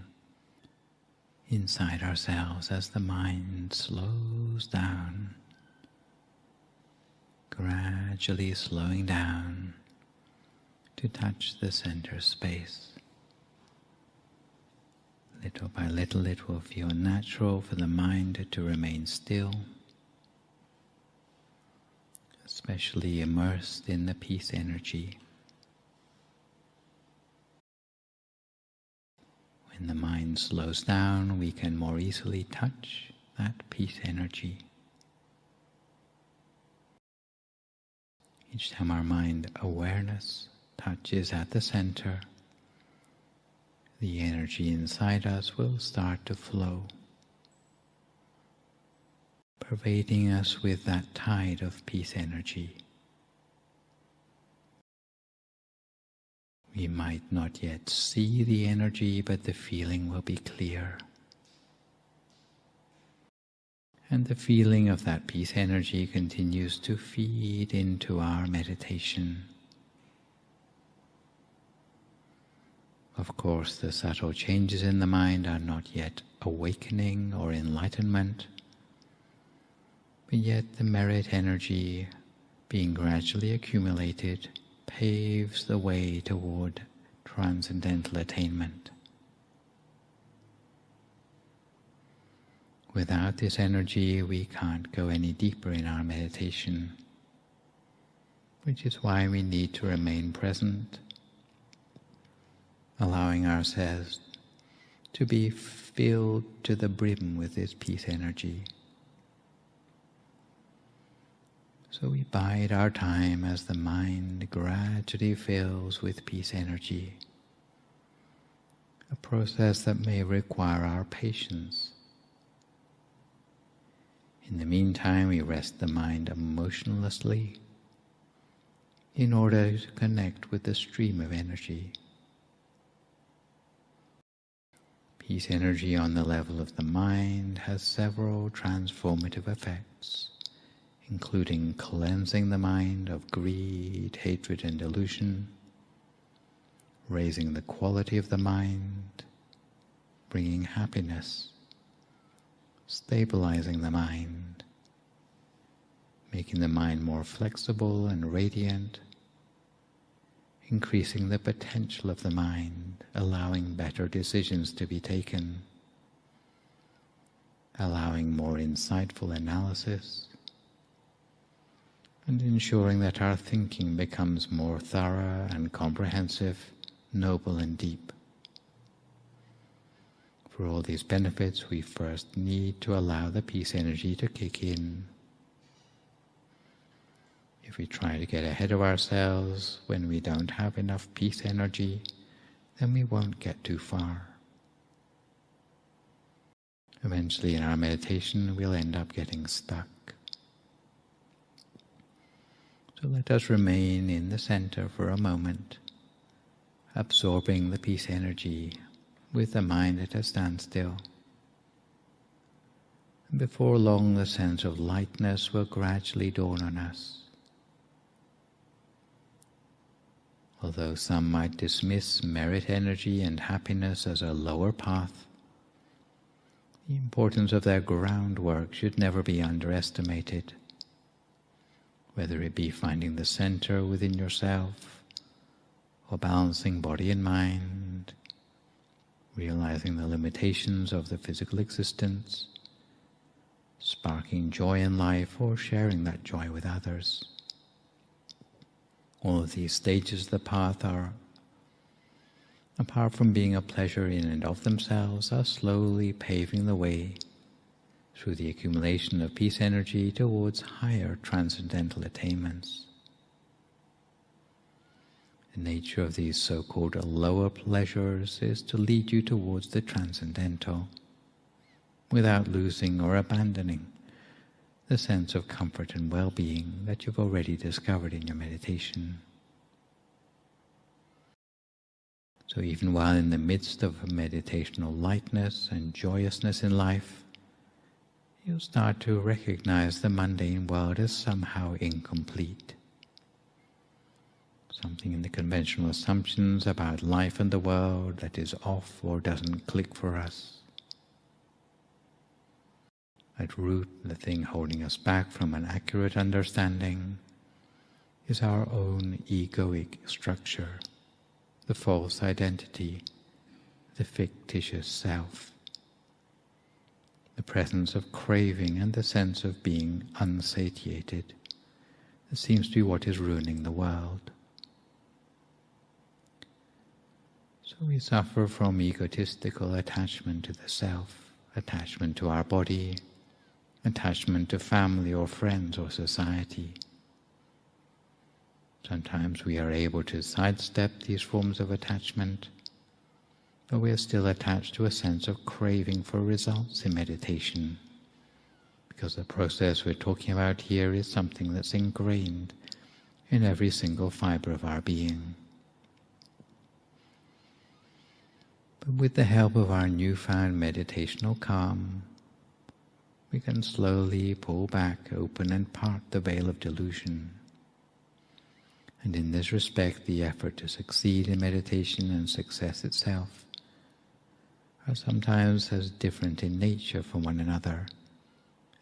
inside ourselves as the mind slows down, gradually slowing down to touch the center space. Little by little it will feel natural for the mind to remain still, especially immersed in the peace energy. When the mind slows down, we can more easily touch that peace energy. Each time our mind awareness touches at the center, the energy inside us will start to flow, pervading us with that tide of peace energy. We might not yet see the energy, but the feeling will be clear. And the feeling of that peace energy continues to feed into our meditation. Of course, the subtle changes in the mind are not yet awakening or enlightenment, but yet the merit energy, being gradually accumulated, paves the way toward transcendental attainment. Without this energy, we can't go any deeper in our meditation, which is why we need to remain present, allowing ourselves to be filled to the brim with this peace energy. So we bide our time as the mind gradually fills with peace energy, a process that may require our patience. In the meantime, we rest the mind emotionlessly in order to connect with the stream of energy. Peace energy on the level of the mind has several transformative effects, including cleansing the mind of greed, hatred, and delusion, raising the quality of the mind, bringing happiness, stabilizing the mind, making the mind more flexible and radiant, increasing the potential of the mind, allowing better decisions to be taken, allowing more insightful analysis, and ensuring that our thinking becomes more thorough and comprehensive, noble and deep. For all these benefits, we first need to allow the peace energy to kick in. If we try to get ahead of ourselves when we don't have enough peace energy, then we won't get too far. Eventually in our meditation, we'll end up getting stuck. So let us remain in the center for a moment, absorbing the peace energy with the mind at a standstill. And before long, the sense of lightness will gradually dawn on us. Although some might dismiss merit energy and happiness as a lower path, the importance of their groundwork should never be underestimated. Whether it be finding the center within yourself, or balancing body and mind, realizing the limitations of the physical existence, sparking joy in life, or sharing that joy with others. All of these stages of the path are, apart from being a pleasure in and of themselves, are slowly paving the way through the accumulation of peace energy towards higher transcendental attainments. The nature of these so-called lower pleasures is to lead you towards the transcendental, without losing or abandoning the sense of comfort and well-being that you've already discovered in your meditation. So even while in the midst of meditational lightness and joyousness in life, you'll start to recognize the mundane world as somehow incomplete. something in the conventional assumptions about life and the world that is off or doesn't click for us. At root, the thing holding us back from an accurate understanding is our own egoic structure, the false identity, the fictitious self, the presence of craving and the sense of being unsatiated. This seems to be what is ruining the world. So we suffer from egotistical attachment to the self, attachment to our body, attachment to family or friends or society. Sometimes we are able to sidestep these forms of attachment, but we are still attached to a sense of craving for results in meditation, because the process we're talking about here is something that's ingrained in every single fiber of our being. But with the help of our newfound meditational calm, we can slowly pull back, open and part the veil of delusion. And in this respect, the effort to succeed in meditation and success itself are sometimes as different in nature from one another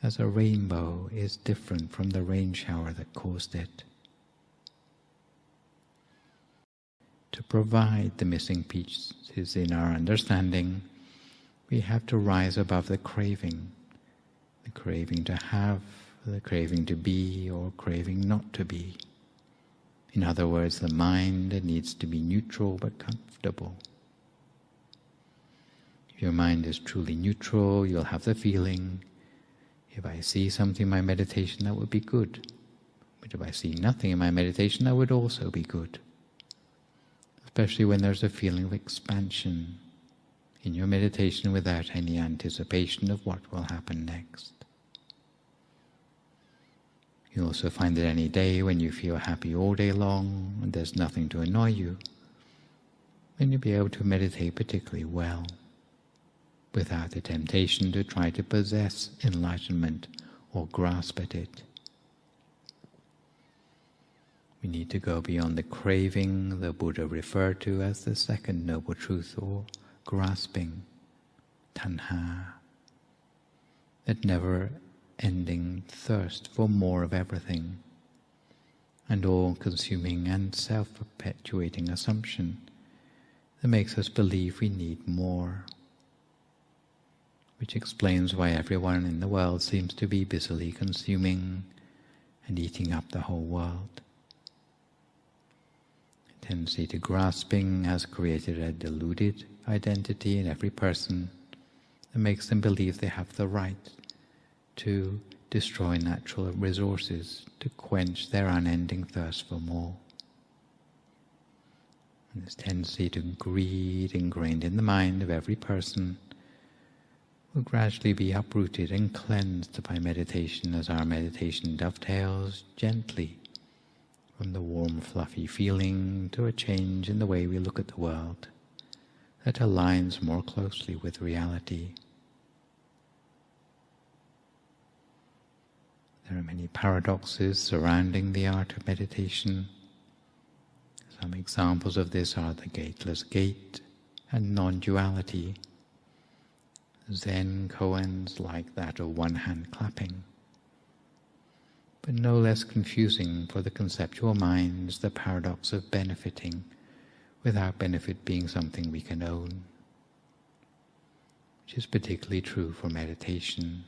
as a rainbow is different from the rain shower that caused it. To provide the missing pieces in our understanding, we have to rise above the craving to have, the craving to be, or craving not to be. In other words, the mind needs to be neutral but comfortable. If your mind is truly neutral, you'll have the feeling, if I see something in my meditation, that would be good. But if I see nothing in my meditation, that would also be good. Especially when there's a feeling of expansion in your meditation without any anticipation of what will happen next. You also find that any day when you feel happy all day long and there's nothing to annoy you, then you'll be able to meditate particularly well, without the temptation to try to possess enlightenment or grasp at it. We need to go beyond the craving the Buddha referred to as the second noble truth, or grasping, tanha, that never-ending thirst for more of everything, and all-consuming and self-perpetuating assumption that makes us believe we need more, which explains why everyone in the world seems to be busily consuming and eating up the whole world. A tendency to grasping has created a deluded identity in every person that makes them believe they have the right to destroy natural resources to quench their unending thirst for more. And this tendency to greed ingrained in the mind of every person will gradually be uprooted and cleansed by meditation, as our meditation dovetails gently from the warm, fluffy feeling to a change in the way we look at the world that aligns more closely with reality. There are many paradoxes surrounding the art of meditation. Some examples of this are the gateless gait and non-duality. Zen koans like that of one-hand clapping. But no less confusing for the conceptual mind is the paradox of benefiting without benefit being something we can own, which is particularly true for meditation.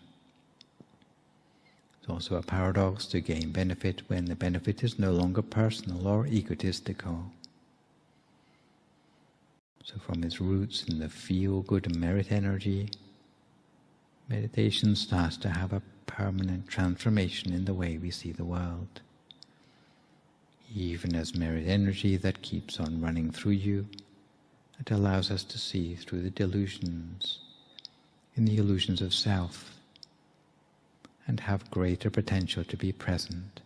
It's also a paradox to gain benefit when the benefit is no longer personal or egotistical. So from its roots in the feel-good merit energy, meditation starts to have a permanent transformation in the way we see the world. Even as merit energy that keeps on running through you, it allows us to see through the delusions, in the illusions of self, and have greater potential to be present.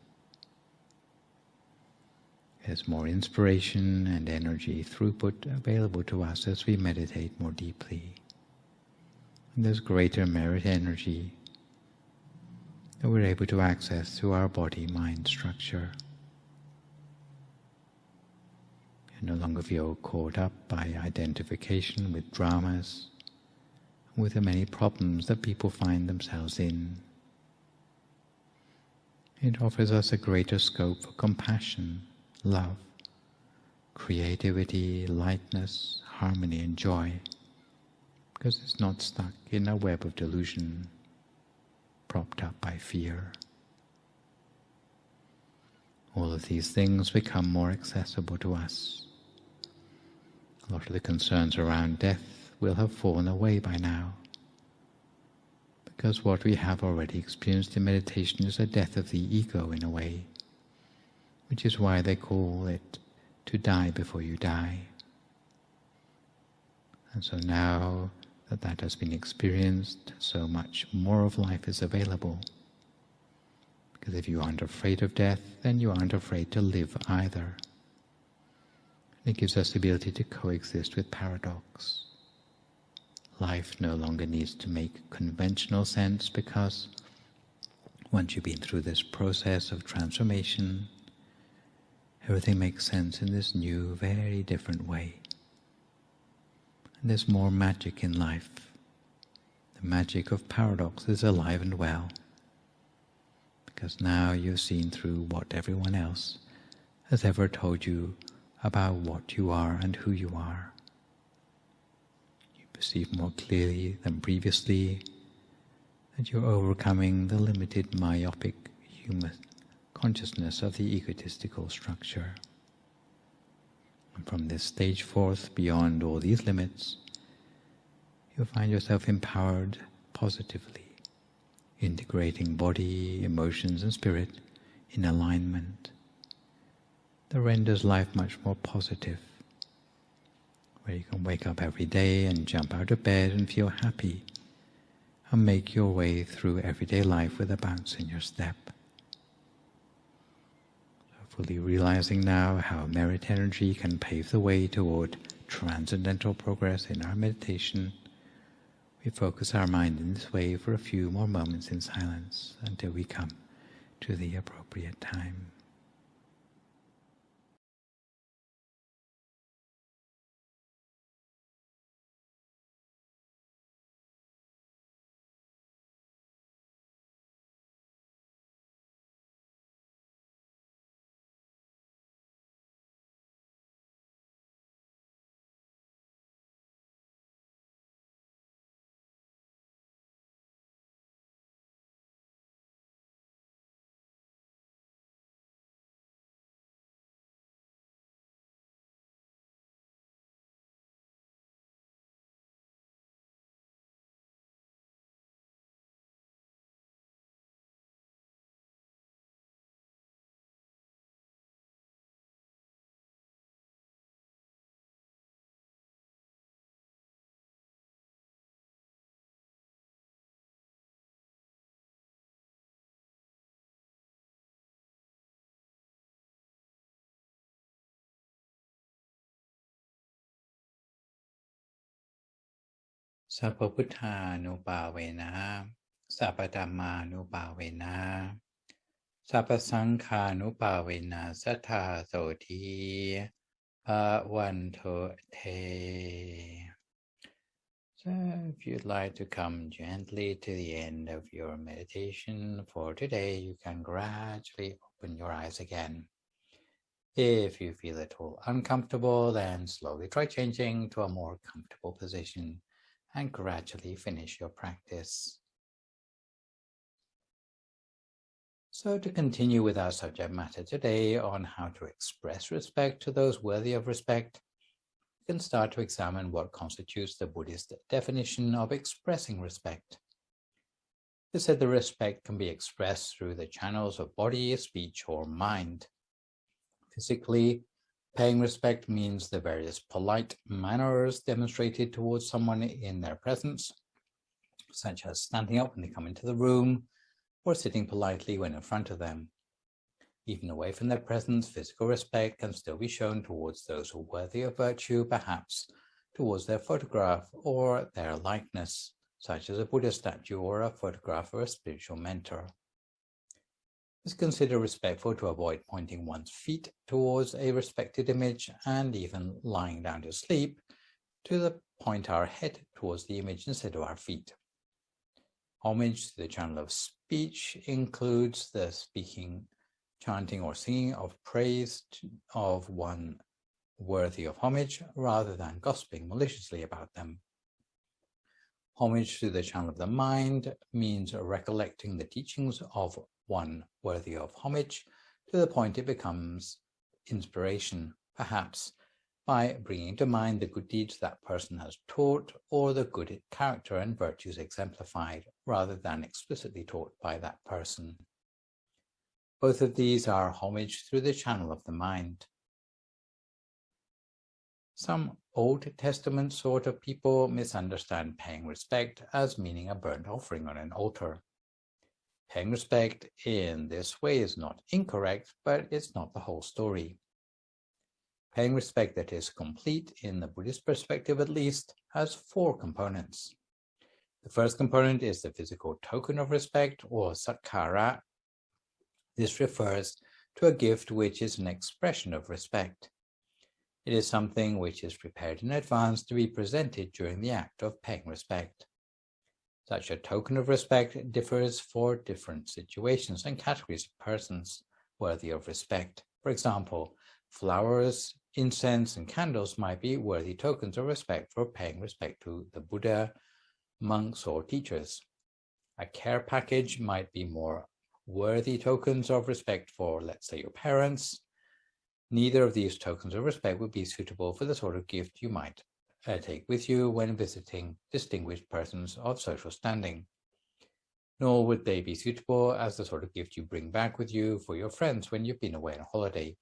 There's more inspiration and energy throughput available to us as we meditate more deeply. And there's greater merit energy that we're able to access through our body-mind structure. and no longer feel caught up by identification with dramas, with the many problems that people find themselves in. It offers us a greater scope for compassion, love, creativity, lightness, harmony and joy, because it's not stuck in a web of delusion, propped up by fear. All of these things become more accessible to us. A lot of the concerns around death will have fallen away by now, because what we have already experienced in meditation is a death of the ego in a way, which is why they call it to die before you die. And so now that that has been experienced, so much more of life is available. Because if you aren't afraid of death, then you aren't afraid to live either. It gives us the ability to coexist with paradox. Life no longer needs to make conventional sense, because once you've been through this process of transformation, everything makes sense in this new, very different way. And there's more magic in life. The magic of paradox is alive and well, because now you've seen through what everyone else has ever told you about what you are and who you are. You perceive more clearly than previously that you're overcoming the limited myopic human consciousness of the egotistical structure. And from this stage forth, beyond all these limits, you'll find yourself empowered positively, integrating body, emotions and spirit in alignment. That renders life much more positive, where you can wake up every day and jump out of bed and feel happy, and make your way through everyday life with a bounce in your step. Fully realizing now how merit energy can pave the way toward transcendental progress in our meditation, we focus our mind in this way for a few more moments in silence until we come to the appropriate time. Sappha Buddhanupavena, Sappha Dhammanupavena, Sappha Sankhanupavena, Sattha Soti Bhavantu Te. So if you'd like to come gently to the end of your meditation for today, you can gradually open your eyes again. If you feel at all uncomfortable, then slowly try changing to a more comfortable position and gradually finish your practice. So to continue with our subject matter today on how to express respect to those worthy of respect, we can start to examine what constitutes the Buddhist definition of expressing respect. They said the respect can be expressed through the channels of body, speech, or mind. Physically, paying respect means the various polite manners demonstrated towards someone in their presence, such as standing up when they come into the room or sitting politely when in front of them. Even away from their presence, physical respect can still be shown towards those who are worthy of virtue, perhaps towards their photograph or their likeness, such as a Buddha statue or a photograph of a spiritual mentor. is considered respectful to avoid pointing one's feet towards a respected image and even lying down to sleep to point our head towards the image instead of our feet. Homage to the channel of speech includes the speaking, chanting, or singing of praise of one worthy of homage rather than gossiping maliciously about them. Homage to the channel of the mind means recollecting the teachings of one worthy of homage to the point it becomes inspiration, perhaps by bringing to mind the good deeds that person has taught or the good character and virtues exemplified, rather than explicitly taught by that person. Both of these are homage through the channel of the mind. Some Old Testament sort of people misunderstand paying respect as meaning a burnt offering on an altar. Paying respect in this way is not incorrect, but it's not the whole story. Paying respect that is complete, in the Buddhist perspective at least, has 4 components. The first component is the physical token of respect, or sakkara. This refers to a gift which is an expression of respect. It is something which is prepared in advance to be presented during the act of paying respect. Such a token of respect differs for different situations and categories of persons worthy of respect. For example, flowers, incense, and candles might be worthy tokens of respect for paying respect to the Buddha, monks, or teachers. A care package might be more worthy tokens of respect for, let's say, your parents. Neither of these tokens of respect would be suitable for the sort of gift you might take with you when visiting distinguished persons of social standing. Nor would they be suitable as the sort of gift you bring back with you for your friends when you've been away on holiday.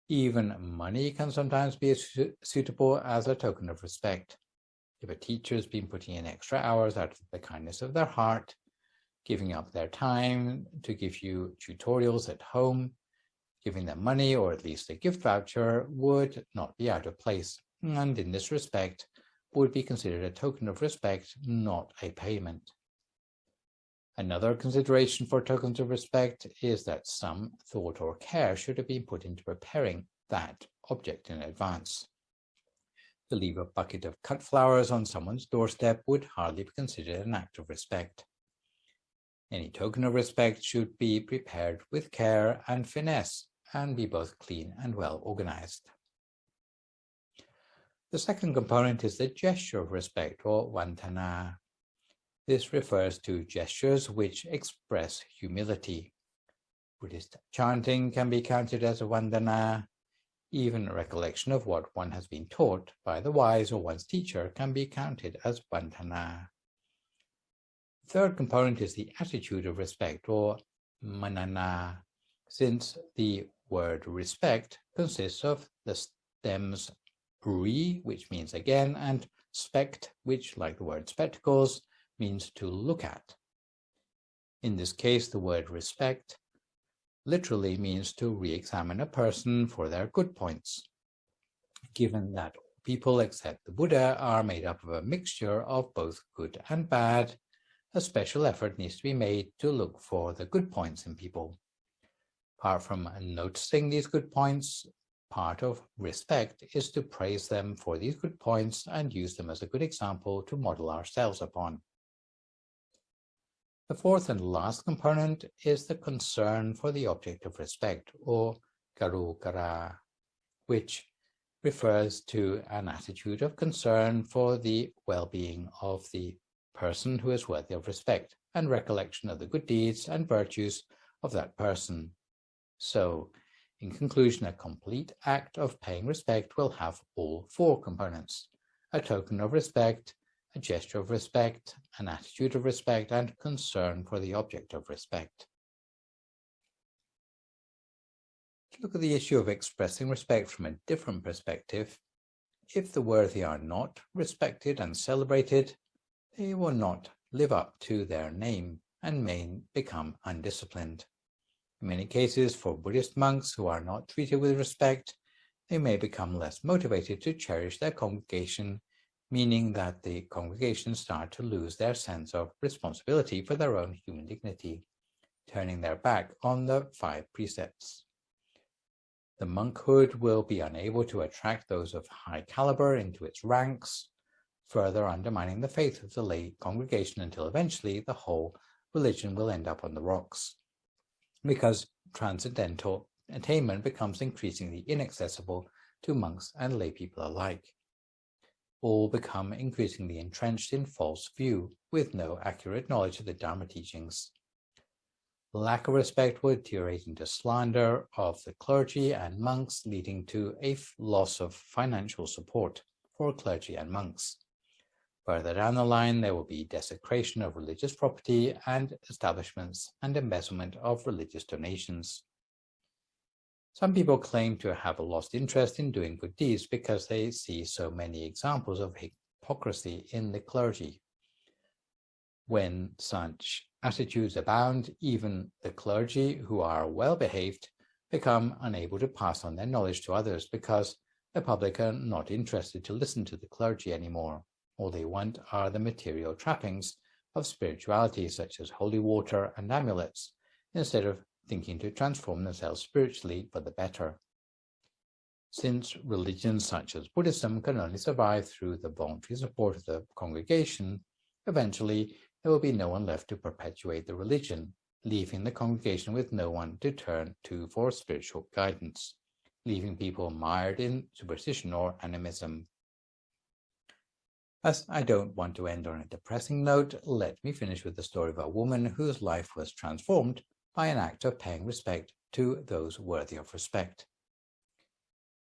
Even money can sometimes be suitable as a token of respect. If a teacher has been putting in extra hours out of the kindness of their heart, giving up their time to give you tutorials at home, giving them money or at least a gift voucher would not be out of place, and in this respect would be considered a token of respect, not a payment. Another consideration for tokens of respect is that some thought or care should have been put into preparing that object in advance. To leave a bucket of cut flowers on someone's doorstep would hardly be considered an act of respect. Any token of respect should be prepared with care and finesse and be both clean and well organized. The second component is the gesture of respect, or vandana. This refers to gestures which express humility. Buddhist chanting can be counted as a vandana. Even a recollection of what one has been taught by the wise or one's teacher can be counted as vandana. The third component is the attitude of respect, or manana, since the word respect consists of the stems re, which means again, and spect, which, like the word spectacles, means to look at. In this case, the word respect literally means to re-examine a person for their good points. Given that all people except the Buddha are made up of a mixture of both good and bad, a special effort needs to be made to look for the good points in people. Apart from noticing these good points, part of respect is to praise them for these good points and use them as a good example to model ourselves upon. The fourth and last component is the concern for the object of respect, or karukara, which refers to an attitude of concern for the well-being of the person who is worthy of respect and recollection of the good deeds and virtues of that person. So, in conclusion, a complete act of paying respect will have all 4 components: a token of respect, a gesture of respect, an attitude of respect, and concern for the object of respect. To look at the issue of expressing respect from a different perspective, if the worthy are not respected and celebrated, they will not live up to their name and may become undisciplined. In many cases, for Buddhist monks who are not treated with respect, they may become less motivated to cherish their congregation, meaning that the congregation start to lose their sense of responsibility for their own human dignity. turning their back on the 5 precepts. The monkhood will be unable to attract those of high caliber into its ranks, further undermining the faith of the lay congregation until eventually the whole religion will end up on the rocks, because transcendental attainment becomes increasingly inaccessible to monks and lay people alike. All become increasingly entrenched in false view, with no accurate knowledge of the Dhamma teachings. Lack of respect will deteriorate into slander of the clergy and monks, leading to a loss of financial support for clergy and monks. Further down the line, there will be desecration of religious property and establishments and embezzlement of religious donations. Some people claim to have a lost interest in doing good deeds because they see so many examples of hypocrisy in the clergy. When such attitudes abound, even the clergy, who are well behaved, become unable to pass on their knowledge to others because the public are not interested to listen to the clergy anymore. All they want are the material trappings of spirituality, such as holy water and amulets, instead of thinking to transform themselves spiritually for the better. Since religions such as Buddhism can only survive through the voluntary support of the congregation, eventually there will be no one left to perpetuate the religion, leaving the congregation with no one to turn to for spiritual guidance, leaving people mired in superstition or animism. As I don't want to end on a depressing note, let me finish with the story of a woman whose life was transformed by an act of paying respect to those worthy of respect.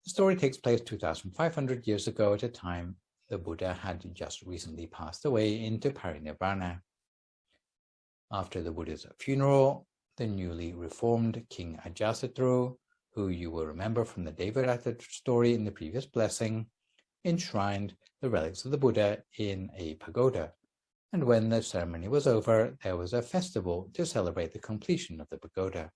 The story takes place 2,500 years ago, at a time the Buddha had just recently passed away into parinirvana. After the Buddha's funeral, the newly reformed King Ajasatru, who you will remember from the Devadatta story in the previous blessing, enshrined the relics of the Buddha in a pagoda, and when the ceremony was over, there was a festival to celebrate the completion of the pagoda.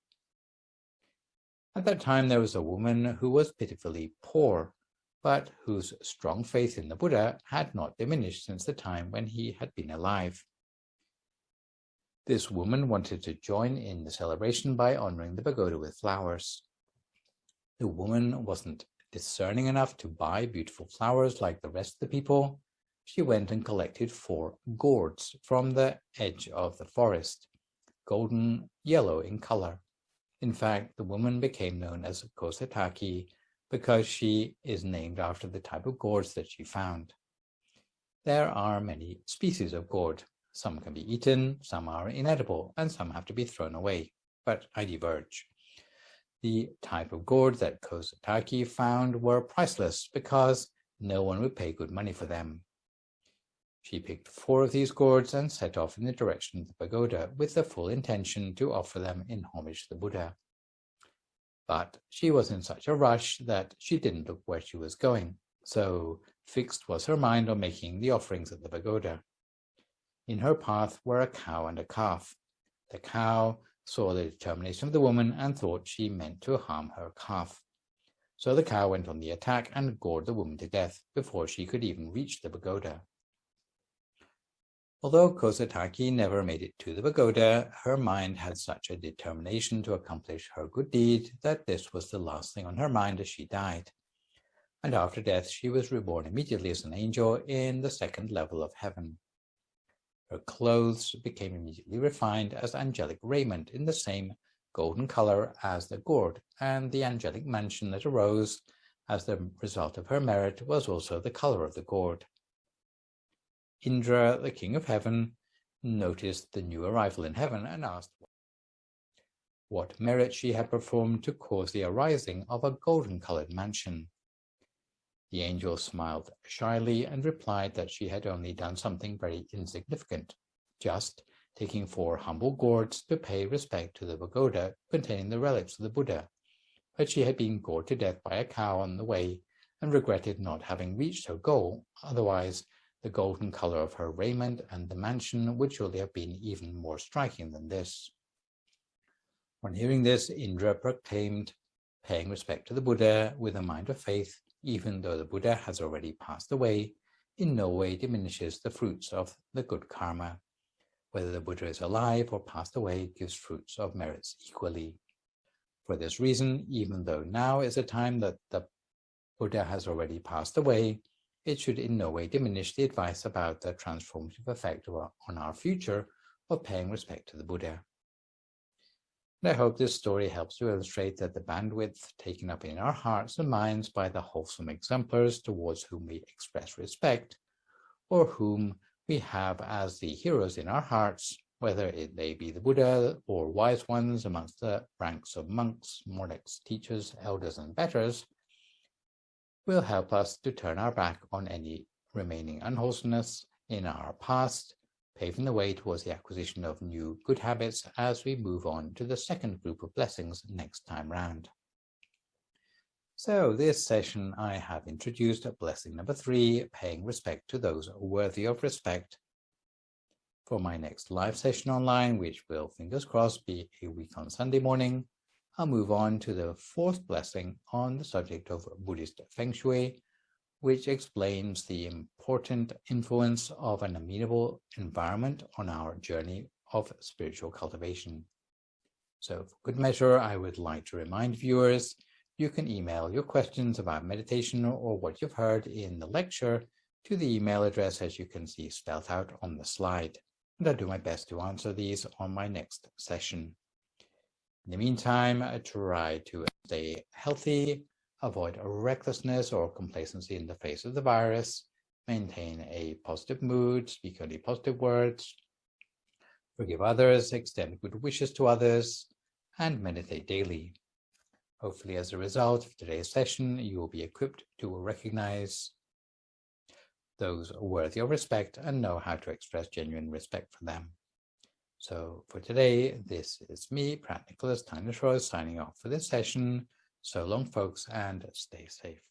At that time, there was a woman who was pitifully poor, but whose strong faith in the Buddha had not diminished since the time when he had been alive. This woman wanted to join in the celebration by honoring the pagoda with flowers. The woman wasn't discerning enough to buy beautiful flowers like the rest of the people. She went and collected 4 gourds from the edge of the forest, golden yellow in color. In fact, the woman became known as Kosataki because she is named after the type of gourds that she found. There are many species of gourd. Some can be eaten, some are inedible, and some have to be thrown away, but I diverge. The type of gourd that Kosataki found were priceless because no one would pay good money for them. She picked 4 of these gourds and set off in the direction of the pagoda with the full intention to offer them in homage to the Buddha. But she was in such a rush that she didn't look where she was going, so fixed was her mind on making the offerings at the pagoda. In her path were a cow and a calf. The cow saw the determination of the woman and thought she meant to harm her calf. So the cow went on the attack and gored the woman to death before she could even reach the pagoda. Although Kosataki never made it to the pagoda, her mind had such a determination to accomplish her good deed that this was the last thing on her mind as she died. And after death, she was reborn immediately as an angel in the 2nd level of heaven. Her clothes became immediately refined as angelic raiment in the same golden color as the gourd, and the angelic mansion that arose as the result of her merit was also the color of the gourd. Indra, the king of heaven, noticed the new arrival in heaven and asked what merit she had performed to cause the arising of a golden-colored mansion. The angel smiled shyly and replied that she had only done something very insignificant, just taking 4 humble gourds to pay respect to the pagoda containing the relics of the Buddha, but she had been gored to death by a cow on the way and regretted not having reached her goal. Otherwise, the golden color of her raiment and the mansion would surely have been even more striking than this. On hearing this, Indra proclaimed, paying respect to the Buddha with a mind of faith, even though the Buddha has already passed away, in no way diminishes the fruits of the good karma. whether the Buddha is alive or passed away gives fruits of merits equally. For this reason, even though now is a time that the Buddha has already passed away, it should in no way diminish the advice about the transformative effect on our future of paying respect to the Buddha. And I hope this story helps to illustrate that the bandwidth taken up in our hearts and minds by the wholesome exemplars towards whom we express respect, or whom we have as the heroes in our hearts, whether they be the Buddha or wise ones amongst the ranks of monks, monarchs, teachers, elders, and betters, will help us to turn our back on any remaining unwholesomeness in our past, paving the way towards the acquisition of new good habits as we move on to the second group of blessings next time round. So this session I have introduced blessing number 3, paying respect to those worthy of respect. For my next live session online, which will, fingers crossed, be a week on Sunday morning, I'll move on to the 4th blessing on the subject of Buddhist Feng Shui, which explains the important influence of an amenable environment on our journey of spiritual cultivation. So for good measure, I would like to remind viewers, you can email your questions about meditation or what you've heard in the lecture to the email address as you can see spelled out on the slide. And I'll do my best to answer these on my next session. In the meantime, I try to stay healthy, avoid recklessness or complacency in the face of the virus, maintain a positive mood, speak only positive words, forgive others, extend good wishes to others, and meditate daily. Hopefully, as a result of today's session, you will be equipped to recognize those worthy of respect and know how to express genuine respect for them. So for today, this is me, Phra Nicholas Thanissaro, signing off for this session. So long, folks, and stay safe.